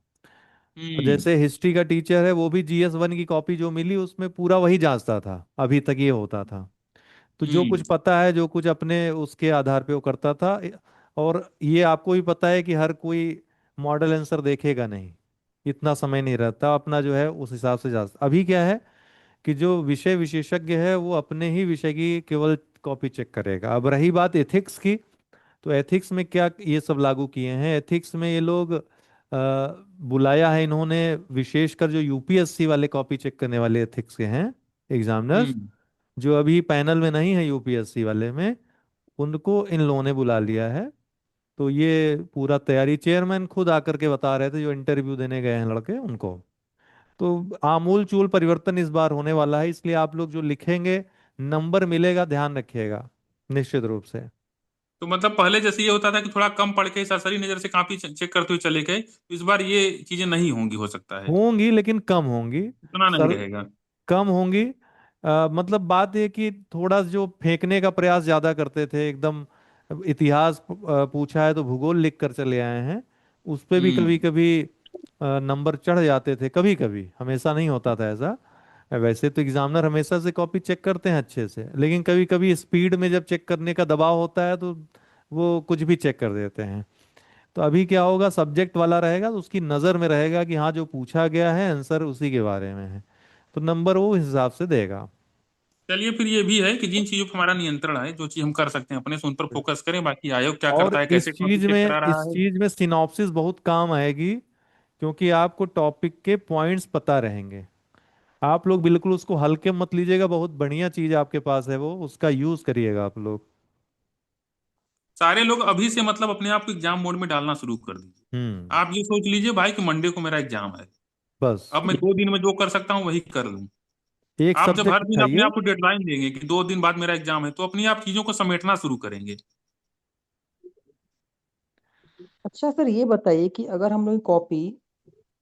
हम्म। जैसे हिस्ट्री का टीचर है, वो भी GS1 की कॉपी जो मिली उसमें पूरा वही जांचता था, अभी तक ये होता था। तो जो कुछ हम्म। पता है, जो कुछ अपने उसके आधार पे वो करता था। और ये आपको भी पता है कि हर कोई मॉडल आंसर देखेगा नहीं, इतना समय नहीं रहता, अपना जो है उस हिसाब से जा। अभी क्या है कि जो विषय विशेषज्ञ है वो अपने ही विषय की केवल कॉपी चेक करेगा। अब रही बात एथिक्स की, तो एथिक्स में क्या ये सब लागू किए हैं, एथिक्स में ये लोग बुलाया है इन्होंने, विशेषकर जो यूपीएससी वाले कॉपी चेक करने वाले एथिक्स के हैं एग्जामिनर्स, हम्म। जो अभी पैनल में नहीं है यूपीएससी वाले में, उनको इन लोगों ने बुला लिया है। तो ये पूरा तैयारी चेयरमैन खुद आकर के बता रहे थे, जो इंटरव्यू देने गए हैं लड़के उनको। तो आमूल चूल परिवर्तन इस बार होने वाला है, इसलिए आप लोग जो लिखेंगे नंबर मिलेगा, ध्यान रखिएगा निश्चित रूप से। तो मतलब पहले जैसे ये होता था कि थोड़ा कम पढ़ के सरसरी नजर से कॉपी चेक करते हुए चले गए, तो इस बार ये चीजें नहीं होंगी, हो सकता है होंगी लेकिन कम होंगी। उतना नहीं सर रहेगा। कम होंगी। मतलब बात ये कि थोड़ा जो फेंकने का प्रयास ज्यादा करते थे एकदम, इतिहास पूछा है तो भूगोल लिख कर चले आए हैं, उस पे भी कभी हम्म। कभी नंबर चढ़ जाते थे, कभी कभी, हमेशा नहीं होता था ऐसा। वैसे तो एग्जामिनर हमेशा से कॉपी चेक करते हैं अच्छे से, लेकिन कभी कभी स्पीड में जब चेक करने का दबाव होता है तो वो कुछ भी चेक कर देते हैं। तो अभी क्या होगा, सब्जेक्ट वाला रहेगा तो उसकी नज़र में रहेगा कि हाँ जो पूछा गया है आंसर उसी के बारे में है, तो नंबर वो इस हिसाब से देगा। चलिए, फिर ये भी है कि जिन चीजों पर हमारा नियंत्रण है, जो चीज हम कर सकते हैं अपने से, उन पर फोकस करें। बाकी आयोग क्या और करता है, कैसे कॉपी चेक करा रहा इस है। चीज में सिनॉप्सिस बहुत काम आएगी, क्योंकि आपको टॉपिक के पॉइंट्स पता रहेंगे। आप लोग बिल्कुल उसको हल्के मत लीजिएगा, बहुत बढ़िया चीज आपके पास है, वो उसका यूज करिएगा आप लोग। सारे लोग अभी से मतलब अपने आप को एग्जाम मोड में डालना शुरू कर दीजिए। हम्म। आप ये सोच लीजिए भाई कि मंडे को मेरा एग्जाम है, बस अब मैं 2 दिन में जो कर सकता हूँ वही कर लूँ। एक आप जब हर सब्जेक्ट दिन अपने उठाइए। आप को डेडलाइन देंगे कि 2 दिन बाद मेरा एग्जाम है, तो अपनी आप चीजों को समेटना शुरू करेंगे। अच्छा सर ये बताइए कि अगर हम लोग कॉपी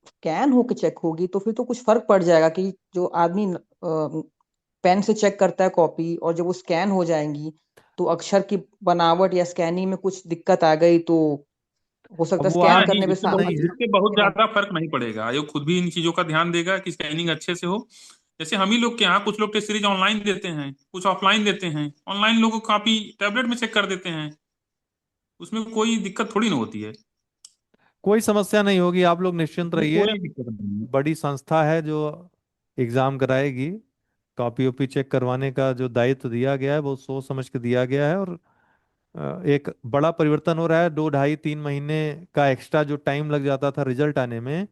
स्कैन होके चेक होगी तो फिर तो कुछ फर्क पड़ जाएगा कि जो आदमी पेन से चेक करता है कॉपी, और जब वो स्कैन हो जाएंगी तो अक्षर की बनावट या स्कैनिंग में कुछ दिक्कत आ गई तो हो सकता अब है वो स्कैन हाँ आज जी, करने पे इससे बहुत नहीं है। इससे बहुत ज्यादा फर्क नहीं पड़ेगा। आयोग खुद भी इन चीजों का ध्यान देगा कि स्कैनिंग अच्छे से हो। जैसे हम ही लोग के यहाँ कुछ लोग टेस्ट सीरीज ऑनलाइन देते हैं, कुछ ऑफलाइन देते हैं। ऑनलाइन लोगों को काफी टैबलेट में चेक कर देते हैं, उसमें कोई दिक्कत थोड़ी ना होती है। कोई समस्या नहीं होगी, आप लोग निश्चिंत उसमें रहिए। कोई दिक्कत नहीं है। बड़ी संस्था है जो एग्जाम कराएगी, कॉपी ओपी चेक करवाने का जो दायित्व दिया गया है वो सोच समझ के दिया गया है। और एक बड़ा परिवर्तन हो रहा है, 2 ढाई 3 महीने का एक्स्ट्रा जो टाइम लग जाता था रिजल्ट आने में,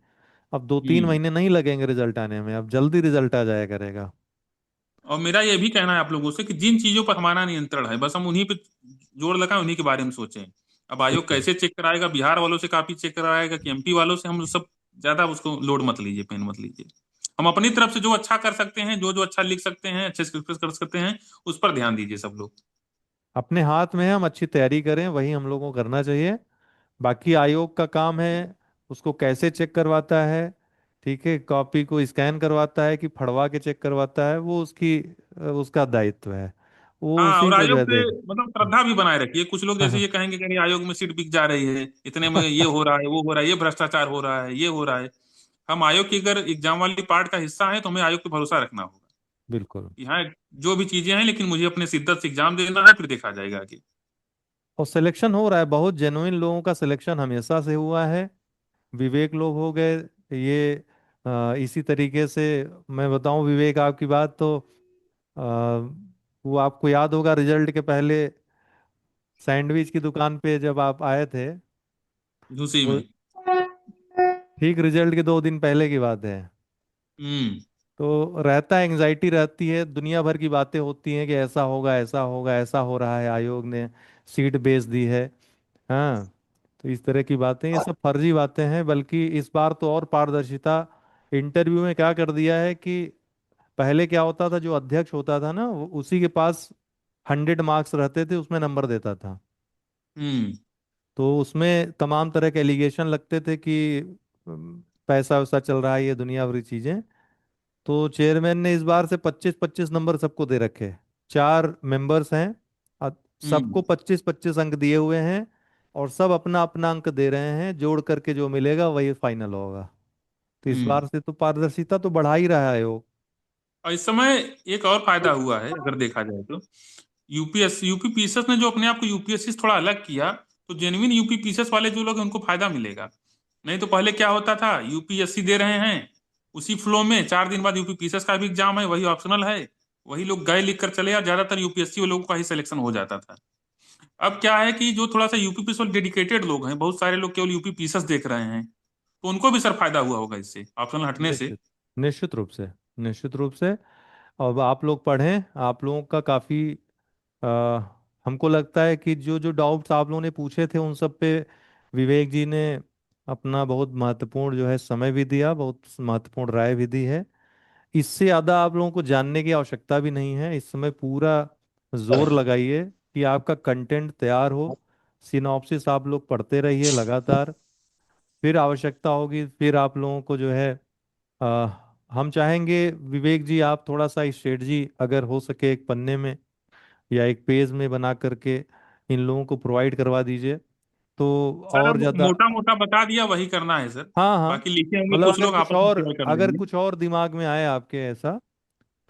अब 2 3 महीने नहीं लगेंगे रिजल्ट आने में, अब जल्दी रिजल्ट आ जाया करेगा। और मेरा ये भी कहना है आप लोगों से कि जिन चीजों पर हमारा नियंत्रण है, बस हम उन्हीं पे जोर लगाएं, उन्हीं के बारे में सोचें। अब आयोग बिल्कुल। कैसे चेक कराएगा, बिहार वालों से काफी चेक कराएगा कि एमपी वालों से, हम सब ज्यादा उसको लोड मत लीजिए, पेन मत लीजिए। हम अपनी तरफ से जो अच्छा कर सकते हैं, जो जो अच्छा लिख सकते हैं, अच्छे से एक्सप्रेस कर सकते हैं, उस पर ध्यान दीजिए सब लोग। अपने हाथ में है, हम अच्छी तैयारी करें, वही हम लोगों को करना चाहिए। बाकी आयोग का काम है उसको कैसे चेक करवाता है, ठीक है, कॉपी को स्कैन करवाता है कि फड़वा के चेक करवाता है, वो उसकी उसका दायित्व है, वो हाँ, उसी और को जो आयोग है से देगा। मतलब श्रद्धा भी बनाए रखिए। कुछ लोग जैसे ये कहेंगे कि अरे आयोग में सीट बिक जा रही है, इतने में ये हो रहा है, वो हो रहा है, ये भ्रष्टाचार हो रहा है, ये हो रहा है। हम आयोग की अगर एग्जाम वाली पार्ट का हिस्सा है, तो हमें आयोग पे भरोसा रखना होगा बिल्कुल। कि हाँ, जो भी चीजें हैं, लेकिन मुझे अपने शिद्दत से एग्जाम देना है, फिर देखा जाएगा आगे। और सिलेक्शन हो रहा है, बहुत जेन्युइन लोगों का सिलेक्शन हमेशा से हुआ है, विवेक लोग हो गए ये। इसी तरीके से मैं बताऊं विवेक आपकी बात तो, अ, वो आपको याद होगा रिजल्ट के पहले सैंडविच की दुकान पे जब आप आए थे, झूसी तो में। ठीक रिजल्ट के 2 दिन पहले की बात है। हम्म। तो रहता है, एंजाइटी रहती है, दुनिया भर की बातें होती हैं कि ऐसा होगा ऐसा होगा, ऐसा हो रहा है, आयोग ने सीट बेच दी है। हाँ। तो इस तरह की बातें, ये सब फर्जी बातें हैं, बल्कि इस बार तो और पारदर्शिता इंटरव्यू में क्या कर दिया है कि पहले क्या होता था, जो अध्यक्ष होता था ना उसी के पास 100 मार्क्स रहते थे, उसमें नंबर देता था। हम्म। तो उसमें तमाम तरह के एलिगेशन लगते थे कि पैसा वैसा चल रहा है, ये दुनिया भरी चीजें। तो चेयरमैन ने इस बार से 25 25 नंबर सबको दे रखे। 4 मेंबर्स हैं, सबको हम्म। 25 25 अंक दिए हुए हैं, और सब अपना अपना अंक दे रहे हैं, जोड़ करके जो मिलेगा वही फाइनल होगा। तो इस हम्म। बार से तो पारदर्शिता तो बढ़ा ही रहा है आयोग। और इस समय एक और फायदा हुआ है, अगर देखा जाए तो यूपीएससी यूपी पीसीएस ने जो अपने आप को यूपीएससी से थोड़ा अलग किया, तो जेन्युइन यूपी पीसीएस वाले जो लोग हैं, उनको फायदा मिलेगा। नहीं तो पहले क्या होता था, यूपीएससी दे रहे हैं, उसी फ्लो में 4 दिन बाद यूपी पीसीएस का भी एग्जाम है, वही ऑप्शनल है, वही लोग गए लिख कर चले, और ज्यादातर यूपीएससी वालों का ही सिलेक्शन हो जाता था। अब क्या है कि जो थोड़ा सा यूपी पीसीएस वाले डेडिकेटेड लोग हैं, बहुत सारे लोग केवल यूपी पीसीएस देख रहे हैं, तो उनको भी सर फायदा हुआ होगा इससे, ऑप्शनल हटने से। निश्चित निश्चित रूप से, निश्चित रूप से। अब आप लोग पढ़ें, आप लोगों का काफ़ी हमको लगता है कि जो जो डाउट्स आप लोगों ने पूछे थे उन सब पे विवेक जी ने अपना बहुत महत्वपूर्ण जो है समय भी दिया, बहुत महत्वपूर्ण राय भी दी है। इससे ज़्यादा आप लोगों को जानने की आवश्यकता भी नहीं है। इस समय पूरा जोर लगाइए कि आपका कंटेंट तैयार हो। सिनॉप्सिस आप लोग पढ़ते रहिए लगातार। फिर आवश्यकता होगी फिर आप लोगों को जो है आ, हम चाहेंगे विवेक जी आप थोड़ा सा स्ट्रेटजी अगर हो सके एक पन्ने में या एक पेज में बना करके इन लोगों को प्रोवाइड करवा दीजिए तो सर और अब ज़्यादा। मोटा मोटा बता दिया वही करना है सर। हाँ हाँ, बाकी लिखे होंगे मतलब कुछ लोग आपस में शेयर कर अगर लेंगे। कुछ और दिमाग में आए आपके ऐसा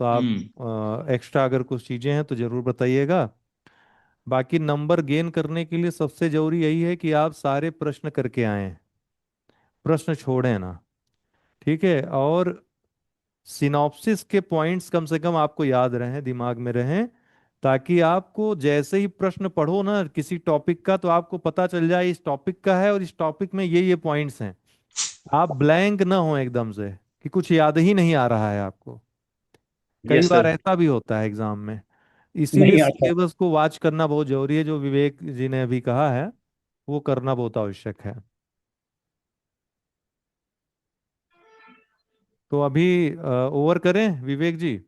तो आप हम्म। एक्स्ट्रा अगर कुछ चीज़ें हैं तो ज़रूर बताइएगा। बाकी नंबर गेन करने के लिए सबसे जरूरी यही है कि आप सारे प्रश्न करके आएं, प्रश्न छोड़ें ना। ठीक है, और सिनॉप्सिस के पॉइंट्स कम से कम आपको याद रहें, दिमाग में रहें, ताकि आपको जैसे ही प्रश्न पढ़ो ना किसी टॉपिक का तो आपको पता चल जाए इस टॉपिक का है और इस टॉपिक में ये पॉइंट्स हैं। आप ब्लैंक ना हो एकदम से कि कुछ याद ही नहीं आ रहा है आपको। कई यस बार सर। ऐसा भी होता है एग्जाम में। इसीलिए नहीं आता। सिलेबस को वॉच करना बहुत जरूरी है, जो विवेक जी ने अभी कहा है वो करना बहुत आवश्यक है। तो अभी ओवर करें विवेक जी।